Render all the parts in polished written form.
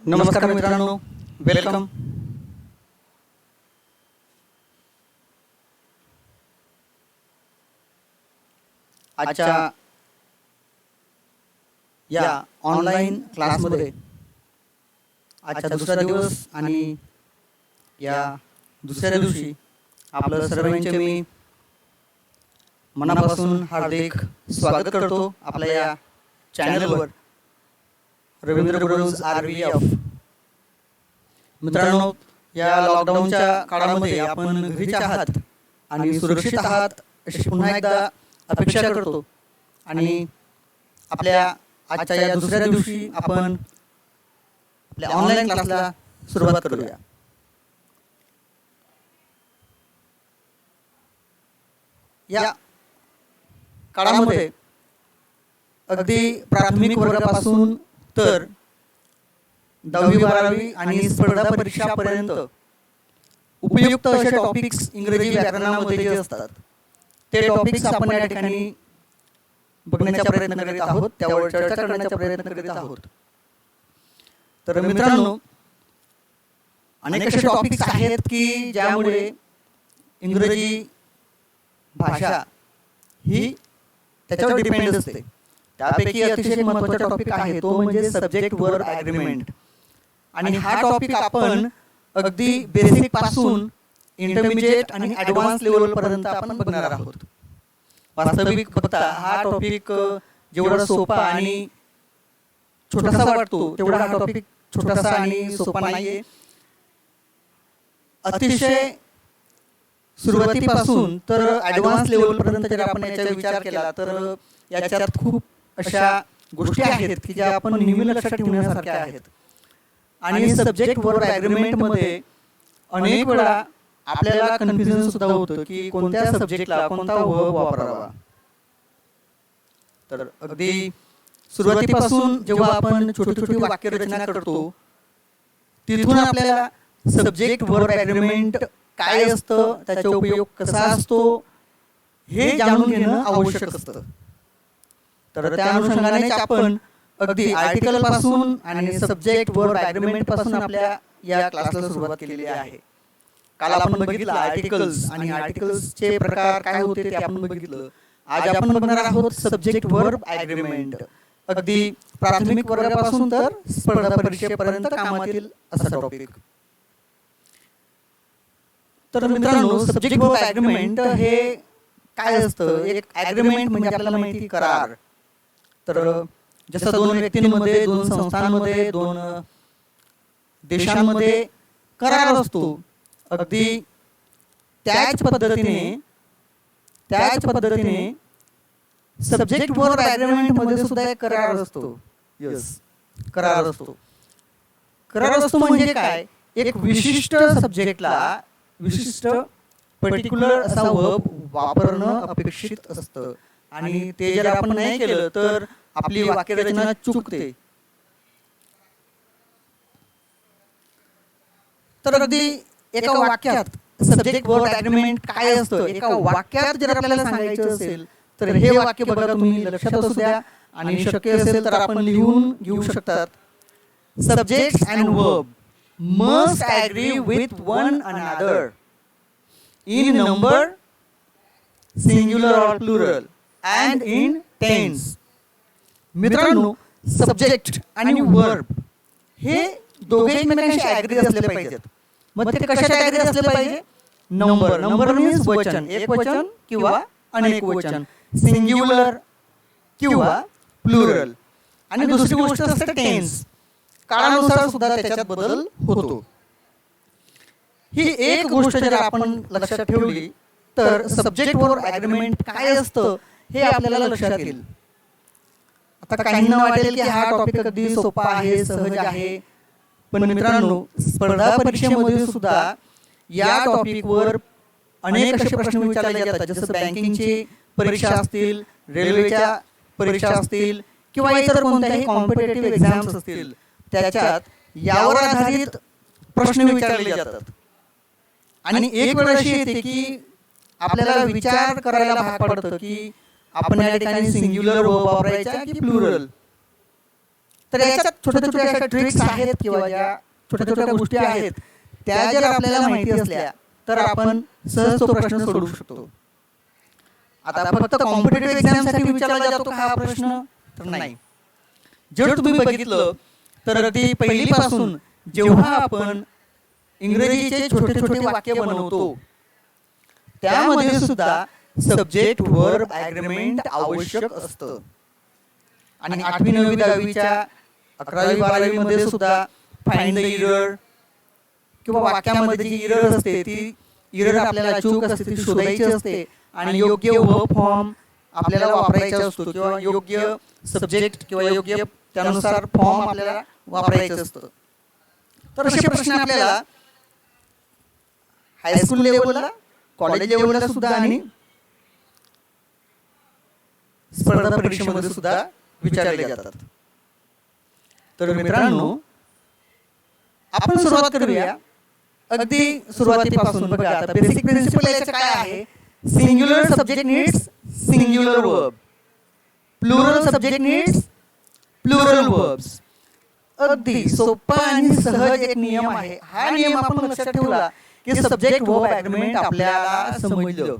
नमस्कार मित्रांनो, वेलकम. आजच्या या ऑनलाईन क्लासमध्ये आजचा दुसरा दिवस आणि या दुसऱ्या दिवशी आपलं सर्वांचे मी मनापासून हार्दिक स्वागत करतो आपल्या या चॅनलवर रवींद्र गुरुज RVF. मित्रांनो, या लॉकडाऊनच्या काळामध्ये आपण घरीच आहात आणि सुरक्षित आहात अशी पुन्हा एकदा अपेक्षा करतो. आणि आपल्या आजच्या या दुसऱ्या दिवशी आपण आपल्या ऑनलाईन क्लासला सुरुवात करूया. या काळामध्ये अगदी प्राथमिक वर्गापासून तर 10वी 12वी आणि स्पर्धा परीक्षापर्यंत उपयुक्त असे टॉपिक्स इंग्रजी व्याकरणामध्ये जे असतात ते टॉपिक्स आपण या ठिकाणी बघण्याचा प्रयत्न करीत आहोत, त्यावर चर्चा करण्याचा प्रयत्न करीत आहोत. तर मित्रांनो, अनेक असे टॉपिक्स आहेत की ज्यामुळे इंग्रजी भाषा ही त्याच्यावर डिपेंड असते. त्यापैकी अतिशय महत्त्वाचा टॉपिक आहे तो म्हणजे सब्जेक्ट वर्ब ॲग्रीमेंट. आणि हा टॉपिक आपण अगदी बेसिक पासून इंटरमिजिएट आणि ॲडव्हान्स लेवलपर्यंत आपण बघणार आहोत. वास्तविक बघता हा टॉपिक जेवढा सोपा आणि छोटासा वाटतो तेवढा हा टॉपिक छोटासा आणि सोपा नाहीये. अतिशय सुरुवातीपासून तर ॲडव्हान्स लेवलपर्यंत जर आपण याचा विचार केला तर याच्यात खूप अशा गोष्टी आहेत की ज्या आपण नेहमी लक्षात ठेवण्यासारख्या आहेत. आणि सब्जेक्ट वर्ब ॲग्रीमेंटमध्ये अनेक वेळा आपल्याला कन्फ्युजन सुद्धा होतं की कोणत्या सब्जेक्टला कोणता वर्ब वापरावा. तर अगदी सुरुवातीपासून जेव्हा आपण छोटी छोटी वाक्यरचना करतो तिथून आपल्याला सब्जेक्ट वर्ब ॲग्रीमेंट काय असतं, त्याचा उपयोग कसा असतो हे जाणून घेणं आवश्यक असतं. तर त्या अनुषंगाने आपण अगदी आर्टिकल पासून आणि सब्जेक्ट वर्ब ॲग्रीमेंट पासून आपल्या या क्लासला सुरुवात केलेली आहे. काल आपण बघितलं आर्टिकल्स आणि आर्टिकल्सचे प्रकार काय होते ते आपण बघितलं. आज आपण बघणार आहोत सब्जेक्ट वर्ब ॲग्रीमेंट, अगदी प्राथमिक वर्गापासून तर स्पर्धा परीक्षेपर्यंत कामातील असा टॉपिक. तर मित्रांनो, सब्जेक्ट वर्ब ॲग्रीमेंट हे काय असतं? एक ॲग्रीमेंट म्हणजे आपल्याला माहिती करार. तर जसं दोन व्यक्तींमध्ये, दोन संस्थांमध्ये, दोन देशांमध्ये करार असतो, अगदी त्याच पद्धतीने सब्जेक्ट वर्ब ॲग्रीमेंट मध्ये सुद्धा एक करार असतो. करार असतो म्हणजे काय? एक विशिष्ट सब्जेक्टला विशिष्ट पर्टिक्युलर असा वर्ब वापरणं अपेक्षित असतं आणि ते जर आपण नाही केलं तर आपली वाक्यरचना चुकते. तर अगदी एका वाक्यात सब्जेक्ट वर्ब ॲग्रीमेंट काय असतं एका वाक्यात जर आपल्याला सांगायचं असेल तर हे वाक्य बघा, तुम्ही लक्षात असू द्या आणि शक्य असेल तर आपण लिहून घेऊ शकतात. Subjects and verb must agree with one another in number, singular or plural, and in tense. मित्रांनो, सब्जेक्ट आणि वर्ब हे दोघे एकमेकांशी ॲग्री असले पाहिजेत. मग ते कशात ॲग्री असले पाहिजे? नंबर मीन्स वचन, एक वचन किंवा अनेक वचन, सिंग्युलर किंवा प्लुरल. आणि दुसरी गोष्ट असते टेन्स, काळानुसार सुद्धा त्याच्यात बदल होतो. ही एक गोष्ट जर आपण लक्षात ठेवली तर सब्जेक्ट वर्ब ॲग्रीमेंट काय असतं हे आपल्याला लक्षात येईल. आता काहींना वाटेल की हा टॉपिक अगदी सोपा आहे, सहज आहे, पण मित्रांनो, स्पर्धा परीक्षेमध्ये सुद्धा या टॉपिकवर अनेक असे प्रश्न विचारले जातात. जसं बँकिंगची परीक्षा असतील, रेल्वेच्या परीक्षा असतील किंवा इतर कोणत्याही कॉम्पिटेटिव्ह एक्झाम्स असतील, त्याच्यात यावर आधारित प्रश्न विचारले जातात. आणि एक वेळ अशी येते की आपल्याला विचार करायला भाग पडतं की आपण या ठिकाणी सिंग्युलर वर्ब वापरायचा की प्लुरल. तर याच्यात छोट्या छोट्या अशा ट्रिक्स आहेत किंवा ज्या छोट्या छोट्या गोष्टी आहेत त्या जर आपल्याला माहिती असल्या तर आपण सहज तो प्रश्न सोडवू शकतो. आता फक्त कॉम्पिटिटिव्ह एक्झामसाठी विचारला जातो का हा प्रश्न, तर नाही. जर तुम्ही बघितलं तर अगदी पहिलीपासून जेव्हा आपण इंग्रजीचे छोटे छोटे वाक्य बनवतो त्यामध्ये सुद्धा सब्जेक्ट वर्ब ॲग्रीमेंट आवश्यक असतं. आणि 8वी 9वी 10वीच्या 11वी 12वी मध्ये सुद्धा फाइंड द इरर किंवा वाक्यामध्ये जी इरर असते ती इरर आपल्याला चूक असते ती शोधायची असते आणि योग्य वर्ब फॉर्म आपल्याला वापरायचा असतो किंवा योग्य सब्जेक्ट किंवा योग्य त्यानुसार फॉर्म आपल्याला वापरायचं असतं. तर असे प्रश्न आपल्याला हायस्कूल लेवलला, कॉलेज लेवलला सुद्धा आणि स्पर्धा परीक्षेमध्ये सुद्धा विचारले जातात. तर मित्रांनो आपण सुरुवात करूया अगदी सुरुवातीपासून. बघा आता बेसिक प्रिन्सिपल याचं काय आहे, singular subject needs singular verb, plural subject needs plural verbs. अगदी सोपा आणि सहज एक नियम आहे. हा नियम आपण लक्षात ठेवला की सब्जेक्ट वर्ब ॲग्रीमेंट आपल्याला समजलं.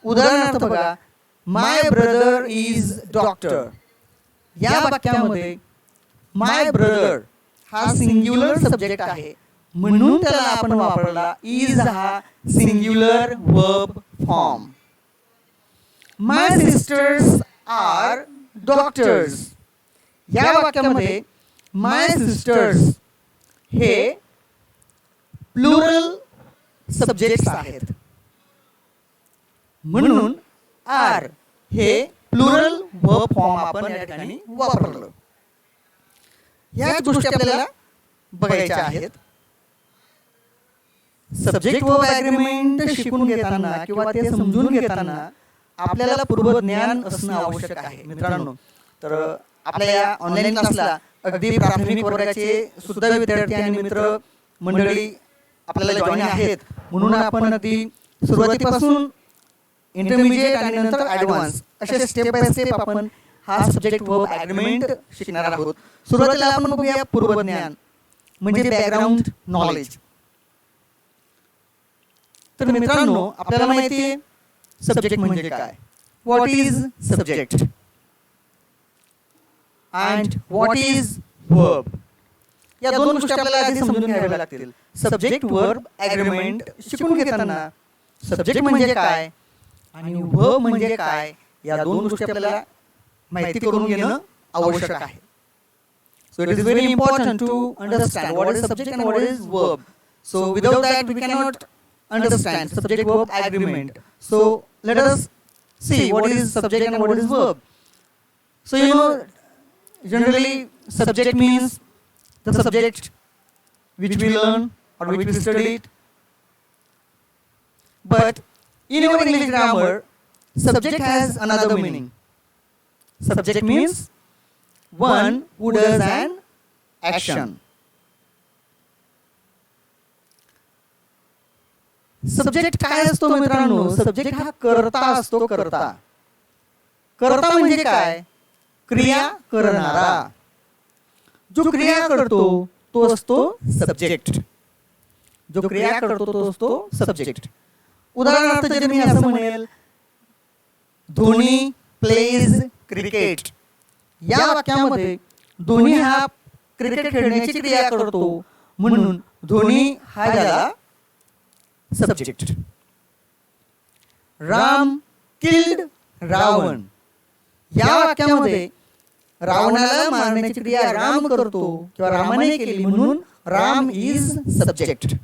उदाहरणार्थ बघा, माय ब्रदर इज डॉक्टर. या वाक्यामध्ये माय ब्रदर हा सिंग्युलर सब्जेक्ट आहे म्हणून त्याला आपण वापरला इज हा सिंग्युलर वर्ब फॉर्म. माय सिस्टर्स आर डॉक्टर्स. या वाक्यामध्ये माय सिस्टर्स हे प्लुरल सब्जेक्ट्स आहेत म्हणून आर हे प्लुरल वर्ब फॉर्म आपण या ठिकाणी वापरलं. याच गोष्टी आपल्याला बघायच्या आहेत. सब्जेक्ट वर्ब ॲग्रीमेंट शिकून घेताना किंवा ते समजून घेताना आपल्याला पूर्वज्ञान असणं आवश्यक आहे मित्रांनो. तर आपल्या या ऑनलाईन क्लासला अगदी प्राथमिक वर्गाचे सुद्धा विद्यार्थी आणि मित्र मंडळी आपल्याला जॉईन आहेत म्हणून आपण अगदी सुरुवातीपासून इंटरमिजिएट आणि नंतर ॲडव्हान्स असे स्टेप बाय स्टेप आपण हा सब्जेक्ट वर्ब ॲग्रीमेंट शिकणार आहोत. सुरुवातीला आपण बघूया पूर्वज्ञान म्हणजे बॅकग्राऊंड नॉलेज. तर मित्रांनो आपल्याला माहिती आहे सब्जेक्ट म्हणजे काय. What is subject and what is verb. या दोन गोष्टी आपल्याला आधी समजून घ्याव्या लागतील. सब्जेक्ट वर्ब ॲग्रीमेंट शिकून घेताना सब्जेक्ट म्हणजे काय आणि वर्ब म्हणजे काय या दोन गोष्टी आपल्याला माहिती करून घेणं आवश्यक आहे. So it is very important to understand what is subject and what is verb. So without that we cannot understand subject verb agreement. So let us see what is subject and what is verb. So you know generally subject means the subject which we learn or which we studied. But in our English grammar subject has another meaning. Subject means one who does an action. Subject काय असतो मित्रांनो. Subject हा कर्ता असतो. कर्ता कर्ता म्हणजे काय, क्रिया करणारा. जो क्रिया करतो तो असतो सब्जेक्ट. जो क्रिया करतो तो असतो सब्जेक्ट. उदाहरणार्थ जर मी असं म्हणेल धोनी प्लेज क्रिकेट. या वाक्यामध्ये धोनी हा क्रिकेट खेळण्याची क्रिया करतो म्हणून धोनी हा झाला सब्जेक्ट. राम किल्ड रावण. या वाक्यामध्ये रावणाला मारण्याची क्रिया राम करतो किंवा रामाने केली म्हणून राम इज सब्जेक्ट.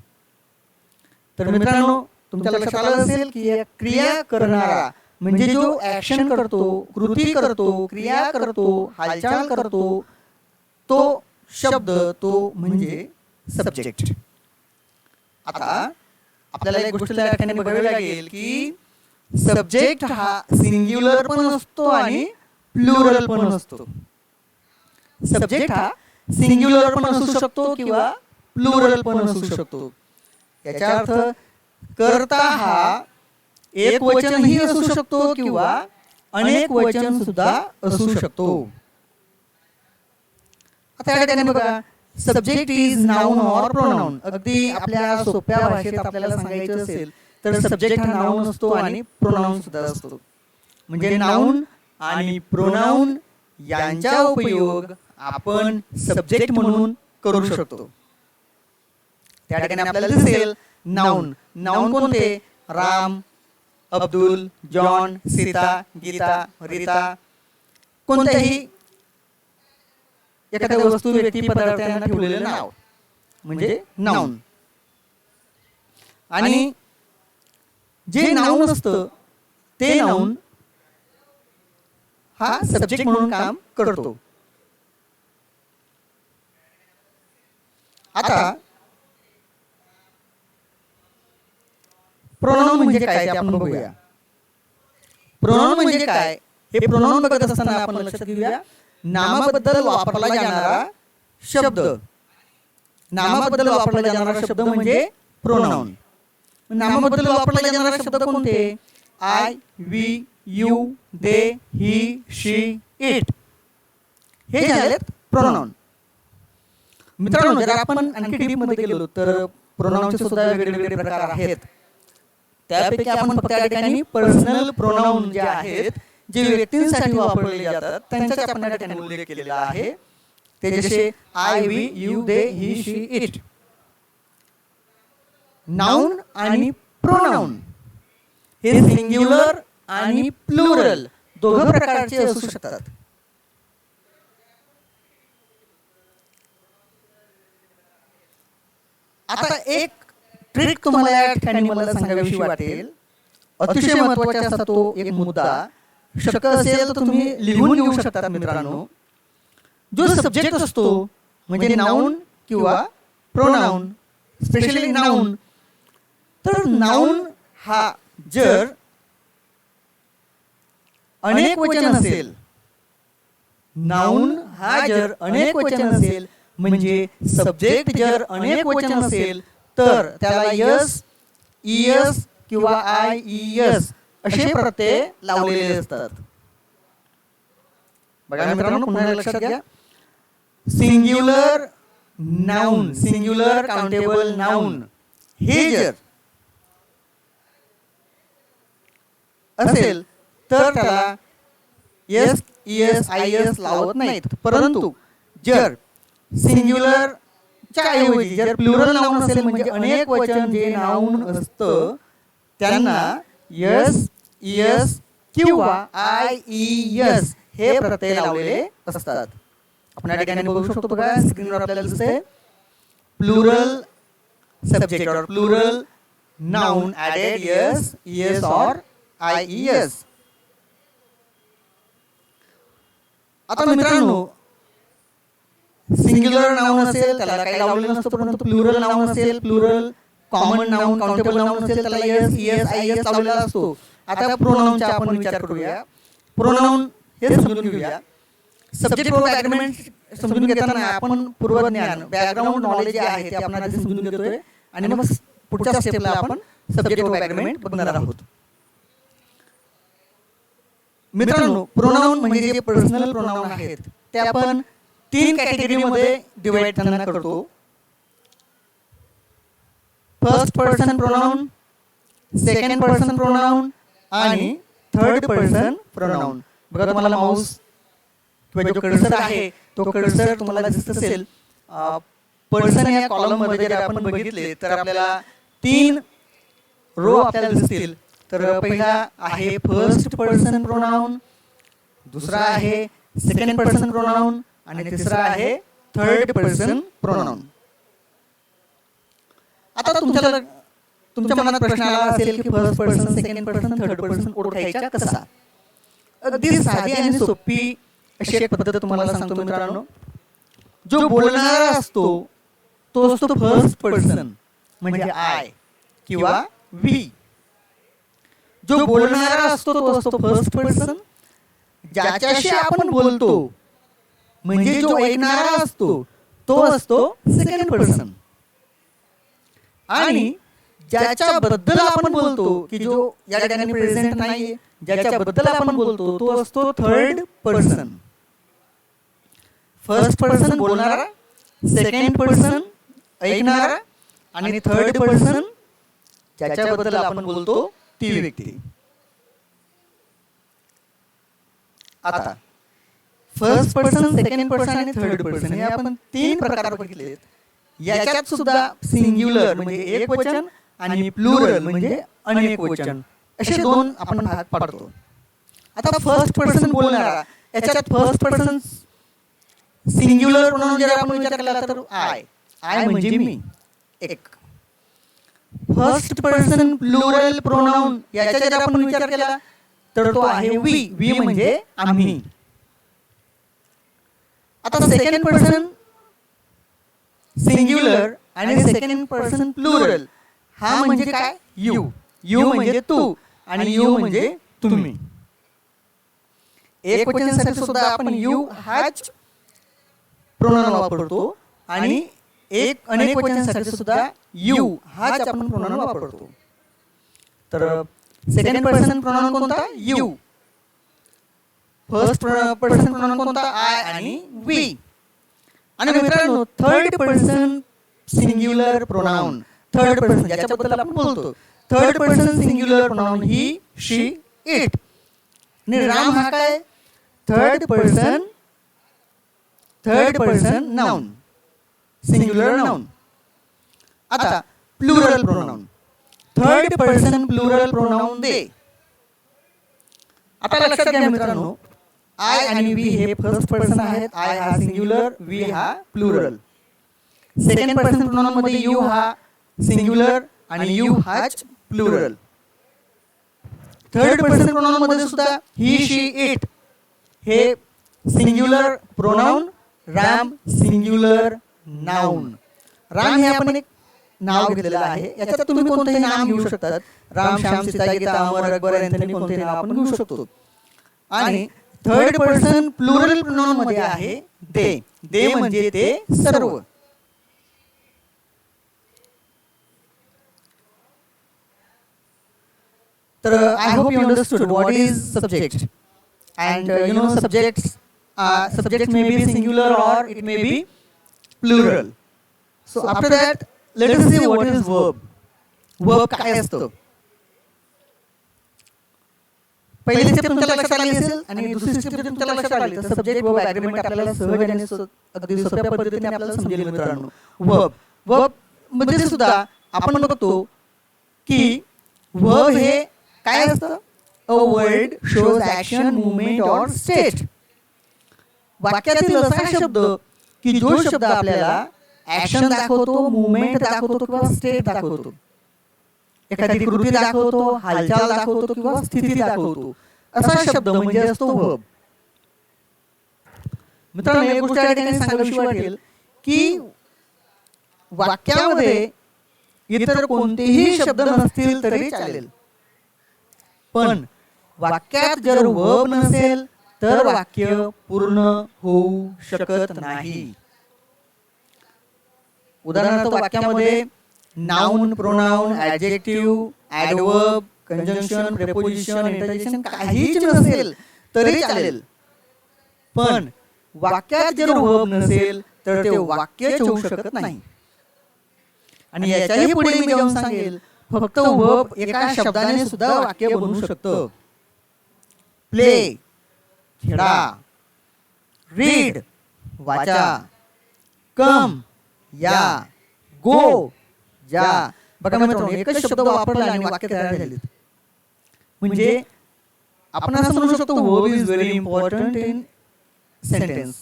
तर मित्रांनो तुमच्या लक्षात आलं असेल की क्रिया करणारा म्हणजे जो ऍक्शन करतो, कृती करतो, क्रिया करतो, हालचाल करतो तो शब्द तो म्हणजे सब्जेक्ट. आता आपल्याला एक गोष्ट या ठिकाणी बघावी लागेल की सब्जेक्ट हा सिंग्युलर पण असतो आणि प्लुरल पण असतो. सब्जेक्ट हा सिंग्युलर पण असू शकतो किंवा प्लुरल पण असू शकतो. याचा अर्थ कर्ता हा एक वचनही असू शकतो किंवा अनेक वचन सुद्धा असू शकतो. आता या ठिकाणी बघा, subject is noun or pronoun. अगदी आपल्या सोप्या भाषेत आपल्याला सांगायचं असेल तर सब्जेक्ट हा नाउन असतो आणि प्रोनाउन सुद्धा असतो. म्हणजे नाउन आणि प्रोनाउन यांचा उपयोग आपण सब्जेक्ट म्हणून करू शकतो. त्या ठिकाणी आपल्याला दिसेल नाउन. नाउन कोणते? राम, अब्दुल, जॉन, सीता, गीता, रीता. कोणत्याही एखाद्या वस्तू, व्यक्ती, पदार्थ यांना ठेवलेलं नाव म्हणजे नाउन. आणि जे नाउन असतं ते नाउन हा सब्जेक्ट म्हणून काम करतो. आता प्रोनाउन म्हणजे काय ते आपण बघूया. प्रोनाउन म्हणजे काय हे प्रोनाउन बघत असताना आपण लक्षात घेऊया. नामाबद्दल वापरला जाणारा शब्द. नामाबद्दल वापरला जाणारा शब्द म्हणजे प्रोनाउन. नामाबद्दल वापरला जाणारा शब्द कोणते? I, we, you, they, he, she, it. हे झालेत प्रोनाउन. मित्रांनो, जर आपण आणखी डीप मध्ये गेलो तर प्रोनाउनचे सुद्धा वेगवेगळे प्रकार आहेत. त्यापैकी आपण फक्त या ठिकाणी पर्सनल प्रोनाउन जे आहेत, जे व्यक्तींसाठी वापरले जातात, त्यांचाच आपण या ठिकाणी उल्लेख केलेला आहे. ते जसे I, we, you, they, he, she, it. Noun आणि प्रोनाउन हे सिंग्युलर आणि प्लुरल दोघं प्रकारचे असू शकतात. आता एक ट्रिक तुम्हाला या ठिकाणी मला सांगावीशी वाटेल. अतिशय महत्त्वाचा असा तो एक मुद्दा. शक्य असेल तर तुम्ही लिहून घेऊ शकता मित्रांनो. जो सब्जेक्ट असतो म्हणजे नाउन किंवा प्रोनाउन, स्पेशली नाउन, तर नाउन हा जर अनेक वचन असेल, नाउन हा जर अनेक वचन असेल, म्हणजे सब्जेक्ट जर अनेक वचन असेल तर त्याला यस, ईएस किंवा आय, ईएस असे प्रत्यय लावलेले असतात. बघा मित्रांनो, पुन्हा लक्षात घ्या. Singular noun, singular countable noun हे जर असेल तर त्याला एस, ईएस, आयएस लावत नाहीत. परंतु जर सिंग्युलर च्या ऐवजी जर प्लुरल नाउन असेल, म्हणजे अनेक वचन जे नाउन असतं, त्यांना यस, ईएस किंवा आय, ईएस हे प्रत्यय लावलेले असतात. आपण या ठिकाणी बघू शकतो. बघा स्क्रीनवर आपल्याला दिसतंय प्लुरल सब्जेक्ट और plural noun added S, ES और आय, ईएस. आता मित्रांनो, सिंग्युलर नाउन असेल त्याला काही लावलेलं नसतं, परंतु प्लुरल नाउन असेल, plural common noun, countable noun असेल, त्याला यस, ईएस, आयएस लावलेला असतो. आता प्रोनाउनचा आपण विचार करूया. प्रोनाउन हे समजून घेऊया. सब्जेक्ट वर्ब ॲग्रीमेंट समजून घेताना आपण पूर्वज्ञान, बॅकग्राऊंड नॉलेज जे आहे ते आपण आधी समजून घेतोय आणि मग पुढच्या स्टेपला आपण सब्जेक्ट वर्ब ॲग्रीमेंट बघणार आहोत. मित्रांनो, प्रोनाउन म्हणजे जे पर्सनल प्रोनाउन आहेत ते आपण 3 कॅटेगरीमध्ये डिवाइड त्यांना करतो. First person pronoun, second person pronoun आणि थर्ड पर्सन प्रोनाउन. बघा तुम्हाला माऊस किंवा जो कर्सर आहे तो कर्सर तुम्हाला दिसत असेल. पर्सन या कॉलम मध्ये जर आपण बघितले तर आपल्याला 3 रो आपल्याला दिसतील. तर पहिला आहे फर्स्ट पर्सन प्रोनाउन, दुसरा आहे सेकंड पर्सन प्रोनाउन आणि तिसरा आहे थर्ड पर्सन प्रोनाउन. आता तुमच्या मनात प्रश्न आला असेल की first person, second person, third person ओळखायचा कसा? अगदी साधी आणि सोपी अशी एक पद्धत तुम्हाला सांगतो मित्रांनो. जो बोलणारा असतो तो असतो फर्स्ट पर्सन म्हणजे आय किंवा वी. जो बोलणारा असतो तो असतो फर्स्ट पर्सन. ज्याच्याशी आपण बोलतो म्हणजे जो ऐकणारा असतो तो असतो सेकंड पर्सन. आणि ज्याच्याबद्दल आपण बोलतो की जो या ठिकाणी प्रेझेंट नाहीये, ज्याच्याबद्दल आपण बोलतो तो असतो थर्ड पर्सन. फर्स्ट पर्सन बोलणारा, सेकंड पर्सन ऐकणारा आणि थर्ड पर्सन ज्याच्याबद्दल आपण बोलतो ती व्यक्ती. आता फर्स्ट पर्सन, सेकंड पर्सन आणि थर्ड पर्सन हे आपण 3 प्रकार बघितले. याच्यात सुद्धा सिंग्युलर म्हणजे एक वचन आणि प्लुरल म्हणजे अनेक वचन असे 2 आपण भाग पाडतो. आता फर्स्ट पर्सन बोलणारा, याच्यात फर्स्ट पर्सन सिंग्युलर प्रोनाउन जर आपण विचार केला तर आय म्हणजे मी, एक. फर्स्ट पर्सन प्लुरल प्रोनाउन याचा जर आपण विचार केला तर तो आहे वी म्हणजे आम्ही. आता सेकंड पर्सन सिंग्युलर आणि सेकंड पर्सन प्लुरल हा म्हणजे काय, यू म्हणजे तू आणि यू म्हणजे तुम्ही. एक वचनासाठी सुद्धा आपण यू हाच प्रोनाउन वापरतो आणि अनेक वचनासाठी सुद्धा यू हाच आपण प्रोनाउन वापरतो. तर सेकंड पर्सन प्रोनाउन कोणता, यू. फर्स्ट पर्सन प्रोनाउन कोणता, आय आणि वी. आणि मित्रांनो third person singular pronoun, third person ज्याच्याबद्दल आपण बोलतो, third person singular pronoun he, she, it. आणि राम हा काय, third person noun, singular noun. आता plural pronoun, third person plural pronoun they. आता लक्षात घ्या मित्रांनो, आय आणि वी हे फर्स्ट पर्सन आहेत. आय हा सिंग्युलर, वी हा प्लुरल. सेकंड पर्सन प्रोनाउन मध्ये यू हा सिंग्युलर आणि यू हाच प्लुरल. थर्ड पर्सन प्रोनाउन मध्ये सुद्धा ही, शी, इट हे singular pronoun, Ram singular noun. Ram हे आपण एक नाव घेतलेलं आहे. याच्यात तुम्ही कोणतेही नाम घेऊ शकतात. राम, श्याम, सीता, गीता, अमर, अकबर, अँथनी कोणतेही नाव आपण घेऊ शकतो. आणि थर्ड पर्सन प्लुरल प्रोनाउन मध्ये आहे दे म्हणजे ते सर्व. तर I hope you understood what is subject. And you know subjects may be singular or it may be plural. So after that let us see what is verb. Verb काय असतं. पहिली step तुमच्या लक्षात आली असेल आणि दुसरी स्टेप जर तुमच्या लक्षात आली तर सब्जेक्ट वर्ब ॲग्रीमेंट आपल्याला सहज आणि अगदी सोप्या पद्धतीने आपल्याला समजेल मित्रांनो. वर्ब मध्ये सुद्धा आपण बघतो की वर्ब हे काय असतं, a word shows action, movement or state. वाक्यातील असा शब्द की जो शब्द आपल्याला ऍक्शन दाखवतो, मूवमेंट दाखवतो किंवा स्टेट दाखवतो. एखादी कृती दाखवतो, हालचाल दाखवतो किंवा स्थिती दाखवतो, असा शब्द म्हणजे असतो वर्ब. मित्रांनो एक गोष्ट या ठिकाणी सांगावीशी वाटेल की वाक्यामध्ये इतर कोणतेही शब्द नसतील तरी चालेल, पण वाक्यात जर वर्ब नसेल तर वाक्य पूर्ण होऊ शकत नाही. उदाहरणार्थ वाक्यामध्ये noun, pronoun, adjective, adverb, conjunction, preposition, interjection काहीच नसेल तरी चालेल, पण वाक्यात जर वर्ब नसेल तर ते वाक्यच होऊ शकत नाही. आणि याच्याही पुढे मी जाऊन सांगेल फक्त वर्ब एका शब्दाने सुद्धा वाक्य बनवू शकतं. प्ले खेळा, रीड वाचा, कम या, गो जा. बघा मित्रांनो एकच शब्द वापरला आणि वाक्य तयार झाले. म्हणजे आपण असं म्हणू शकतो verb is very important in sentence.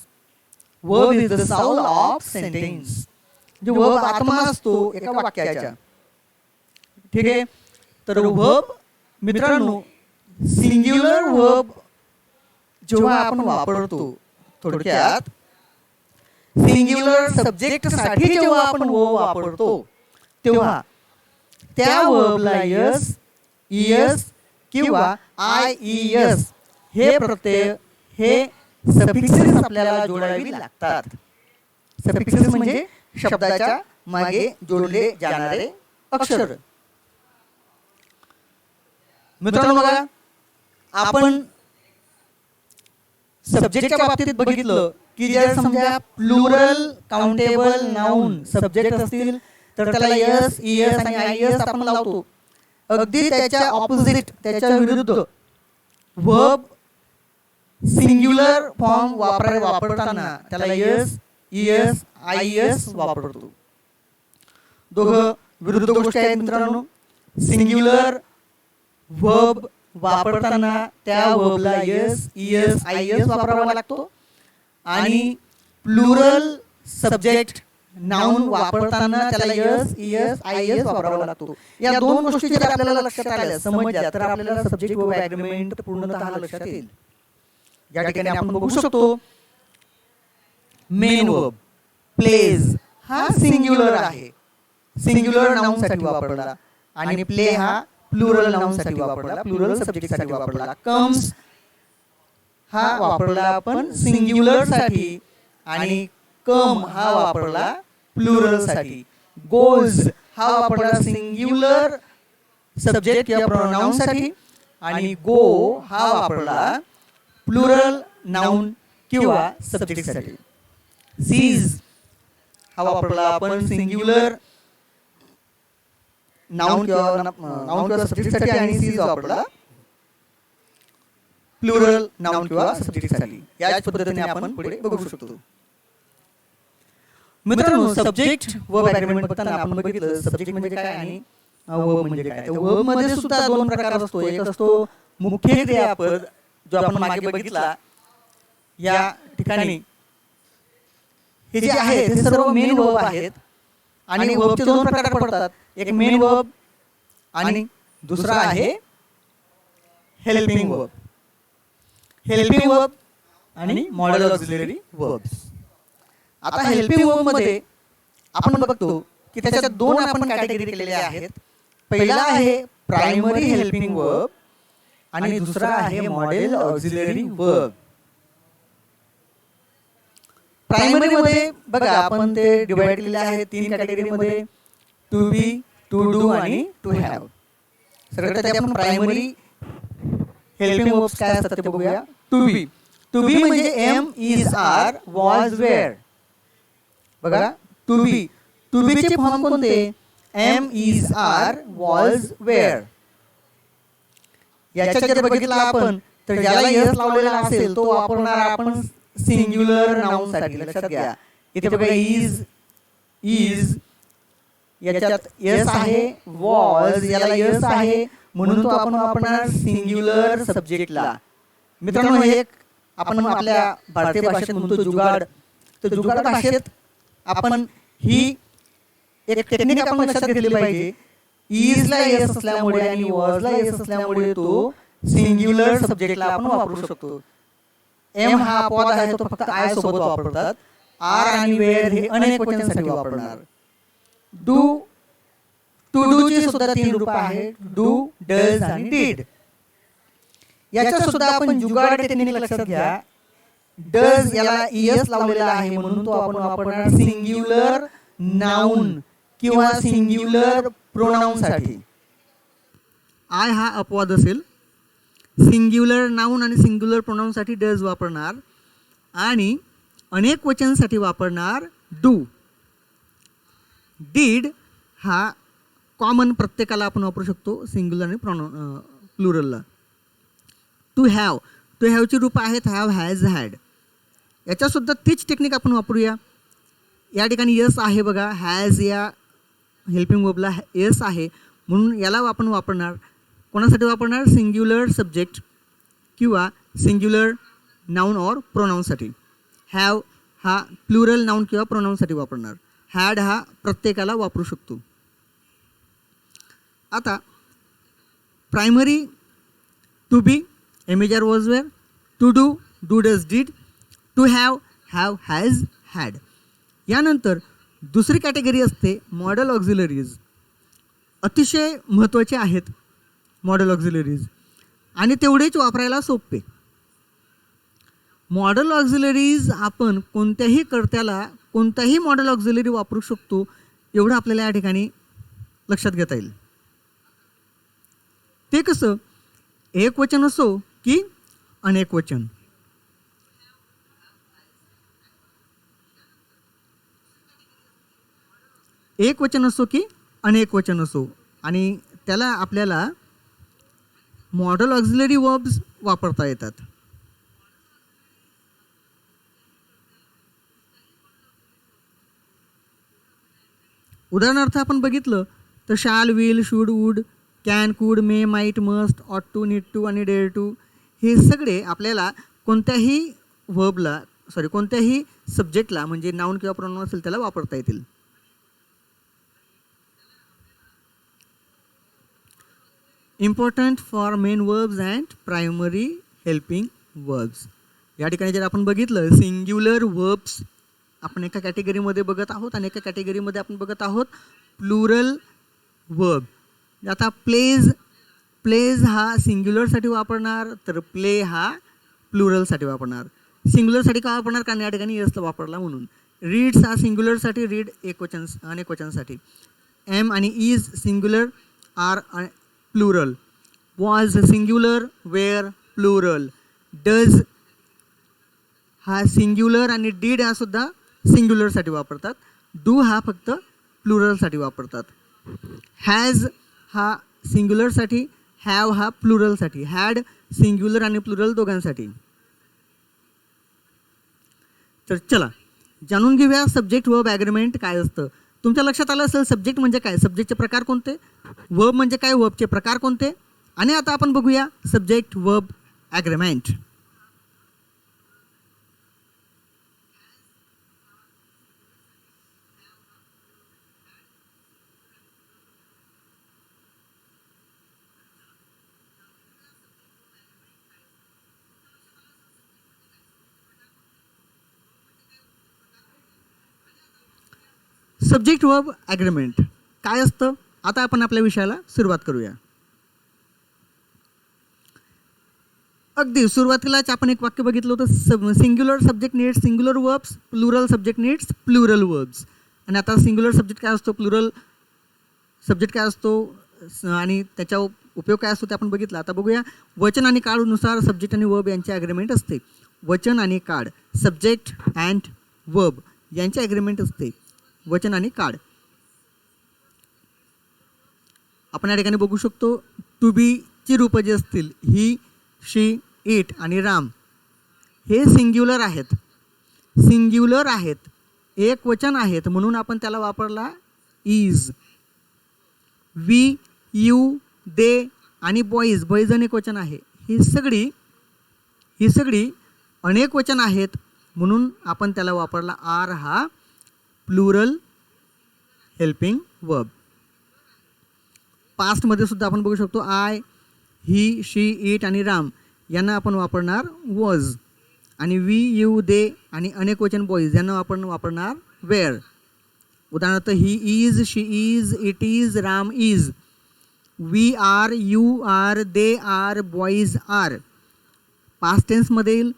Verb is the Saul of sentence. जो वर्ब आत्मा असतो एका वाक्याच्या. ठीक आहे. तर वर्ब मित्रांनो सिंग्युलर वर्ब जेव्हा आपण वापरतो, थोडक्यात सिंग्युलर सब्जेक्ट साठी जेव्हा आपण वर्ब वापरतो तेव्हा त्या वर्बला यस, ईएस किंवा आयईएस हे प्रत्यय, हे सफिक्सेस आपल्याला जोडावी लागतात. सफिक्सेस म्हणजे शब्दाच्या मागे जोडले जाणारे अक्षर. मित्रांनो बघा आपण सब्जेक्टच्या बाबतीत बघितलं की जर समजा प्लुरल काउंटेबल नाउन सब्जेक्ट असतील तर त्याला यस, इयस आणि आयएस आपण लावतो. अगदी त्याच्या ऑपोजिट, त्याच्या विरुद्ध वर्ब सिंग्युलर फॉर्म वापरताना त्याला यस, इयस, आयएस वापरतो. दोघं विरुद्ध गोष्टी आहेत मित्रांनो. सिंग्युलर वर्ब वापरताना त्या वर्बला यस, इयस, आयएस वापरावा लागतो आणि प्लुरल सब्जेक्ट नाउन वापरताना त्याला यस, इयस, आयएस वापरावा लागतो. या दोन गोष्टी जर आपल्याला लक्षात आल्या, समजल्या, तर आपल्याला सब्जेक्ट वर्ब ॲग्रीमेंट पूर्णतः लक्षात येईल. या ठिकाणी आपण बघू शकतो मेन वर्ब प्लेज हा सिंग्युलर आहे, सिंग्युलर नाउन साठी वापरला, आणि प्ले हा प्लुरल नाउन साठी वापरला, प्लुरल सब्जेक्ट साठी वापरला. कम्स हा वापरला आपण सिंग्युलर साठी आणि कम हा वापरला प्लुरल साठी. गोज हा वापरला सिंग्युलर सब्जेक्ट किंवा प्रोनाउन साठी आणि गो हा वापरला प्लुरल नाउन किंवा सब्जेक्ट साठी. सीज हा वापरला आपण सिंग्युलर नाउन किंवा सब्जेक्ट साठी आणि सीज वापरला प्लुरल नाउन किंवा सब्जेक्ट साठी. याच पद्धतीने आपण पुढे बघू शकतो. मित्रांनो, सब्जेक्ट वर्ब ॲग्रीमेंट बघताना आपण बघितलं सब्जेक्ट म्हणजे काय आणि वर्ब म्हणजे काय. वर्ब मध्ये सुद्धा दोन प्रकार असतो. एक असतो मुख्य क्रियापद जो आपण मागे बघितला. या ठिकाणी हे जे आहेत हे सर्व मेन वर्ब आहेत आणि वर्बचे दोन प्रकार पडतात. एक मेन वर्ब आणि दुसरा आहे हेल्पिंग वर्ब. हेल्पिंग वर्ब आणि मॉडेल ऑक्झिलरी वर्ब्स. आता हेल्पिंग वर्ब मध्ये आपण बघतो की त्याच्यात दोन आपण कॅटेगरी केलेल्या आहेत. पहिला आहे प्रायमरी हेल्पिंग वर्ब आणि दुसरा आहे मॉडेल ऑक्झिलरी वर्ब. प्रायमरी मध्ये बघा आपण ते डिवाइड केलेले आहे तीन कॅटेगरी मध्ये, टू बी, टू डू आणि टू हॅव. सगळ्यात आधी आपण प्रायमरी हेल्पिंग वर्ब्स काय असतात ते बघूया. To be. टू बी म्हणजे am, is, are, was, were. बघा टू बी. टू बी चे फॉर्म कोणते? Am, is, are, was, were. याच्यात जर बघितला आपण तर ज्याला यस लावलेला असेल तो वापरणार आपण सिंग्युलर नाउन साठी. लक्षात घ्या इथे बघा इज याच्यात यस आहे, वॉज याला यस आहे म्हणून तो आपण वापरणार सिंग्युलर सब्जेक्टला. मित्रांनो, हे आपण आपल्या भारतीय भाषेत म्हणतो जुगाड. तर जुगाड भाषेत आपण ही एक टेक्निक आपण लक्षात घेतली पाहिजे. इजला यस असल्यामुळे आणि वॉजला यस असल्यामुळे तो सिंग्युलर सब्जेक्टला आपण वापरू शकतो. एम हा अपवाद आहे, तो फक्त आय सोबत वापरतात. आर आणि वेअर हे अनेक वचनांसाठी वापरणार. डू, टू डू ची सुद्धा तीन रूप आहेत, डू, डज आणि डीड. याच्या सुद्धा आपण जुगाड टेक्निक लक्षात घ्या. डज याला इयस लावलेला आहे म्हणून तो आपण वापरणार सिंग्युलर नाउन किंवा सिंग्युलर प्रोनाउन साठी. आय हा अपवाद असेल. सिंग्युलर नाउन आणि सिंग्युलर प्रोनाउन साठी डज वापरणार आणि अनेक वचनांसाठी वापरणार डू. डीड हा कॉमन प्रत्येकाला आपण वापरू शकतो सिंग्युलर आणि प्लुरलला. टू हॅव, टू हॅवची रूप आहेत हॅव, हॅज, हॅड. याच्यासुद्धा तीच टेक्निक आपण वापरूया. या ठिकाणी यस आहे बघा, हॅज या हेल्पिंग वर्बला यस आहे म्हणून याला आपण वापरणार. कोणासाठी वापरणार? सिंग्युलर सब्जेक्ट किंवा सिंग्युलर नाउन ऑर प्रोनाउनसाठी. हॅव हा प्लुरल नाउन किंवा प्रोनाउनसाठी वापरणार. हॅड हा प्रत्येकाला वापरू शकतो. आता primary to be, am, is, are, was, were. To do, do, does, did. To have, have, has, had. यानंतर दुसरी कॅटेगरी असते मॉडेल ऑक्झिलरीज. अतिशय महत्त्वाचे आहेत मॉडेल ऑक्झिलरीज आणि तेवढेच वापरायला सोपे. मॉडेल ऑक्झिलरीज आपण कोणत्याही कर्त्याला कोणताही मॉडेल ऑक्झिलरी वापरू शकतो एवढं आपल्याला या ठिकाणी लक्षात घेता येईल. ते कसं? एक वचन असो की अनेक वचन. एक वचन असो की अनेक वचन असो, आणि त्याला आपल्याला मॉडल ऑक्झिलरी वर्ब्स वापरता येतात. उदाहरणार्थ आपण बघितलं तर शाल, विल, शुड, वुड, कॅन, कुड, मे, माईट, मस्ट, ऑट टू, नीड टू आणि डेअर टू हे सगळे आपल्याला कोणत्याही कोणत्याही सब्जेक्टला म्हणजे नाऊन किंवा प्रोनाऊन असेल त्याला वापरता येतील. Important for main verbs and primary helping verbs. या ठिकाणी जर आपण बघितलं सिंग्युलर वर्ब्स आपण एका कॅटेगरीमध्ये बघत आहोत आणि एका कॅटेगरीमध्ये आपण बघत आहोत प्लुरल वर्ब. आता प्लेज हा सिंग्युलरसाठी वापरणार, तर प्ले हा प्लुरलसाठी वापरणार. सिंग्युलरसाठी का वापरणार, कारण या ठिकाणी यसला वापरला म्हणून. रीड्स हा सिंग्युलरसाठी, रीड अनेक वचनसाठी. एम आणि is singular, are plural. Was singular, were plural. Does हा सिंग्युलर आणि डीड हा सुद्धा सिंग्युलरसाठी वापरतात. डू हा फक्त प्लुरलसाठी वापरतात. हॅज हा सिंग्युलरसाठी, हॅव हा प्लुरलसाठी. हॅड सिंग्युलर आणि प्लुरल दोघांसाठी. तर चला जाणून घेऊया सब्जेक्ट वर्ब ॲग्रीमेंट काय असतं. तुमच्या लक्षात आलं असेल सब्जेक्ट म्हणजे काय, सब्जेक्टचे प्रकार कोणते, वर्ब म्हणजे काय, वर्बचे प्रकार कोणते. आणि आता आपण बघूया subject verb agreement. Subject verb agreement काय असतं, आता आपण आपल्या विषयाला सुरुवात करूया. अगदी सुरुवातीलाच आपण एक वाक्य बघितलं होतं, singular subject needs singular verbs, plural subject needs plural verbs. आणि आता सिंग्युलर सब्जेक्ट काय असतो, प्लुरल सब्जेक्ट काय असतो आणि त्याचा उपयोग काय असतो ते आपण बघितलं. आता बघूया वचन आणि काळनुसार सब्जेक्ट आणि वर्ब यांचे ॲग्रीमेंट असते. वचन आणि काळ, सब्जेक्ट अँड वर्ब यांचे ॲग्रीमेंट असते. वचन आणि काळ आपण या ठिकाणी बघू शकतो. टू बीची रूपं जी असतील ही, शी, इट आणि राम हे सिंग्युलर आहेत, एक वचन आहेत, म्हणून आपण त्याला वापरला इज. वी, यू, दे आणि बॉईज अनेक वचन आहे. ही सगळी अनेक वचन आहेत, म्हणून आपण त्याला वापरला आर हा प्लुरल हेल्पिंग वर्ब. पास्टमध्ये सुद्धा आपण बघू शकतो आय, ही, शी, इट आणि राम यांना आपण वापरणार वॉज. आणि वी, यू, दे आणि अनेक वचन बॉईज यांना आपण वापरणार वेअर. उदाहरणार्थ he is, she is, it is, Ram is. We are, you are, they are, boys are. Past टेन्समधील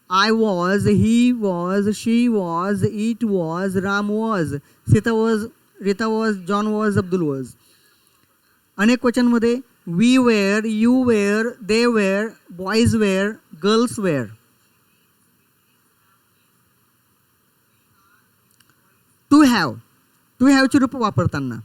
I was, he was, she was, it was, Ram was, Sita was, Rita was, John was, Abdul was. अनेक वचनमध्ये we were, you were, they were, boys were, girls were. To have ची रूप वापरताना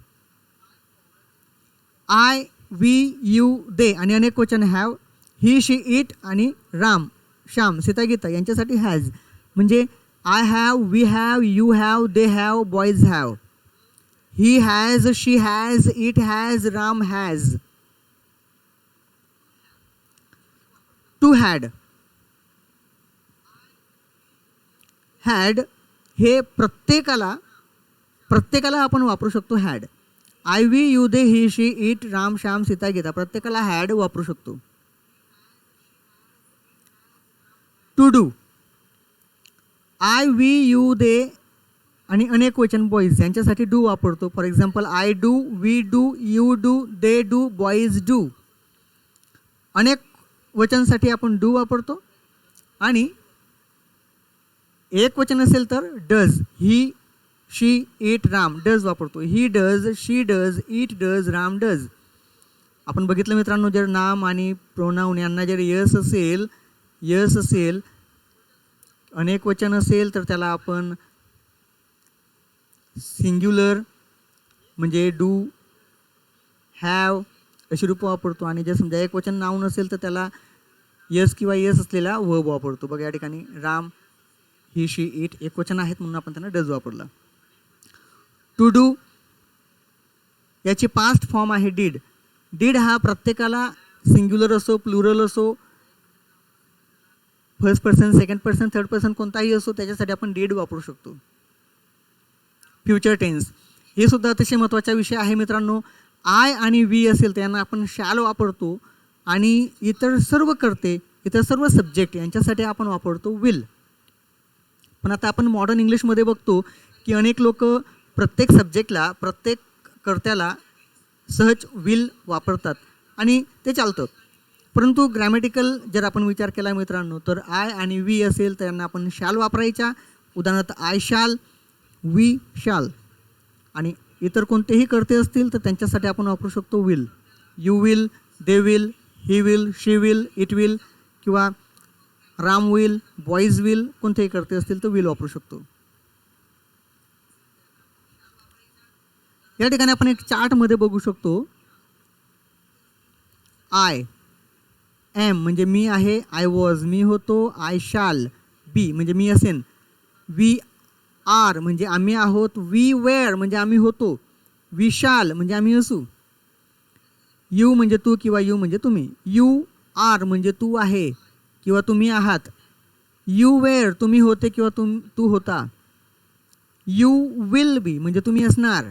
I, we, you, they आणि अनेक वचन have, he, she, it आणि राम, श्याम, सीता, गीता यांच्यासाठी has. म्हणजे I have, we have, you have, they have, boys have. He has, she has, it has, Ram has. To had हे प्रत्येकाला आपण वापरू शकतो. Had I, we, you, they, he, she, it, Ram, Shyam, Sita, Geeta प्रत्येकाला had वापरू शकतो. To do I, we, you, they आणि अनेक वचन बॉईज यांच्यासाठी डू वापरतो. For example I do, we do, you do, they do, boys do. अनेक वचनसाठी आपण डू वापरतो आणि एक वचन असेल तर does. He, she, it, Ram does वापरतो. He does, she does, it does, Ram does. आपण बघितलं मित्रांनो, जर नाम आणि प्रोनाऊन यांना जर यस असेल अनेक वचन असेल तर त्याला आपण सिंग्युलर म्हणजे डू, हॅव अशी रूप वापरतो. आणि जर समजा एकवचन नाव नसेल तर त्याला यस किंवा यस असलेला वर्ब वापरतो. बघा या ठिकाणी राम, ही, शी, इट एकवचन आहेत म्हणून आपण त्यांना डज वापरला. टू डू याची पास्ट फॉर्म आहे डीड. डीड हा प्रत्येकाला सिंग्युलर असो, प्लुरल असो, first person, second person, third person कोणताही असो त्याच्यासाठी आपण डीड वापरू शकतो. फ्युचर टेन्स हे सुद्धा अतिशय महत्त्वाचा विषय आहे मित्रांनो. आय आणि वी असेल त्यांना आपण शॅल वापरतो आणि इतर सर्व कर्ते, इतर सर्व सब्जेक्ट यांच्यासाठी आपण वापरतो विल. पण आता आपण मॉडर्न इंग्लिशमध्ये बघतो की अनेक लोक प्रत्येक सब्जेक्टला, प्रत्येक कर्त्याला सहज विल वापरतात आणि ते चालतं. परंतु ग्रॅमॅटिकल जर आपण विचार केला मित्रांनो तर आय आणि वी असेल तर त्यांना आपण शॅल वापरायचा. उदाहरणार्थ आय शॅल, वी शॅल. आणि इतर कोणतेही कर्ते असतील तर त्यांच्यासाठी आपण वापरू शकतो will. You will, they will, he will, she will, it will किंवा राम विल, बॉईज विल कोणतेही कर्ते असतील तर विल वापरू शकतो. या ठिकाणी आपण एक चार्टमध्ये बघू शकतो. आय एम म्हणजे मी आहे, आय वॉज मी होतो, आय शॅल बी म्हणजे मी असेन, वी आर म्हणजे आम्ही आहोत, वी वेअर म्हणजे आम्ही होतो, वी शॅल म्हणजे आम्ही असू, यू म्हणजे तू किंवा यू म्हणजे तुम्ही, यू आर म्हणजे तू आहे किंवा तुम्ही आहात, यू वेअर तुम्ही होते किंवा तू होता, यू विल बी म्हणजे तुम्ही असणार,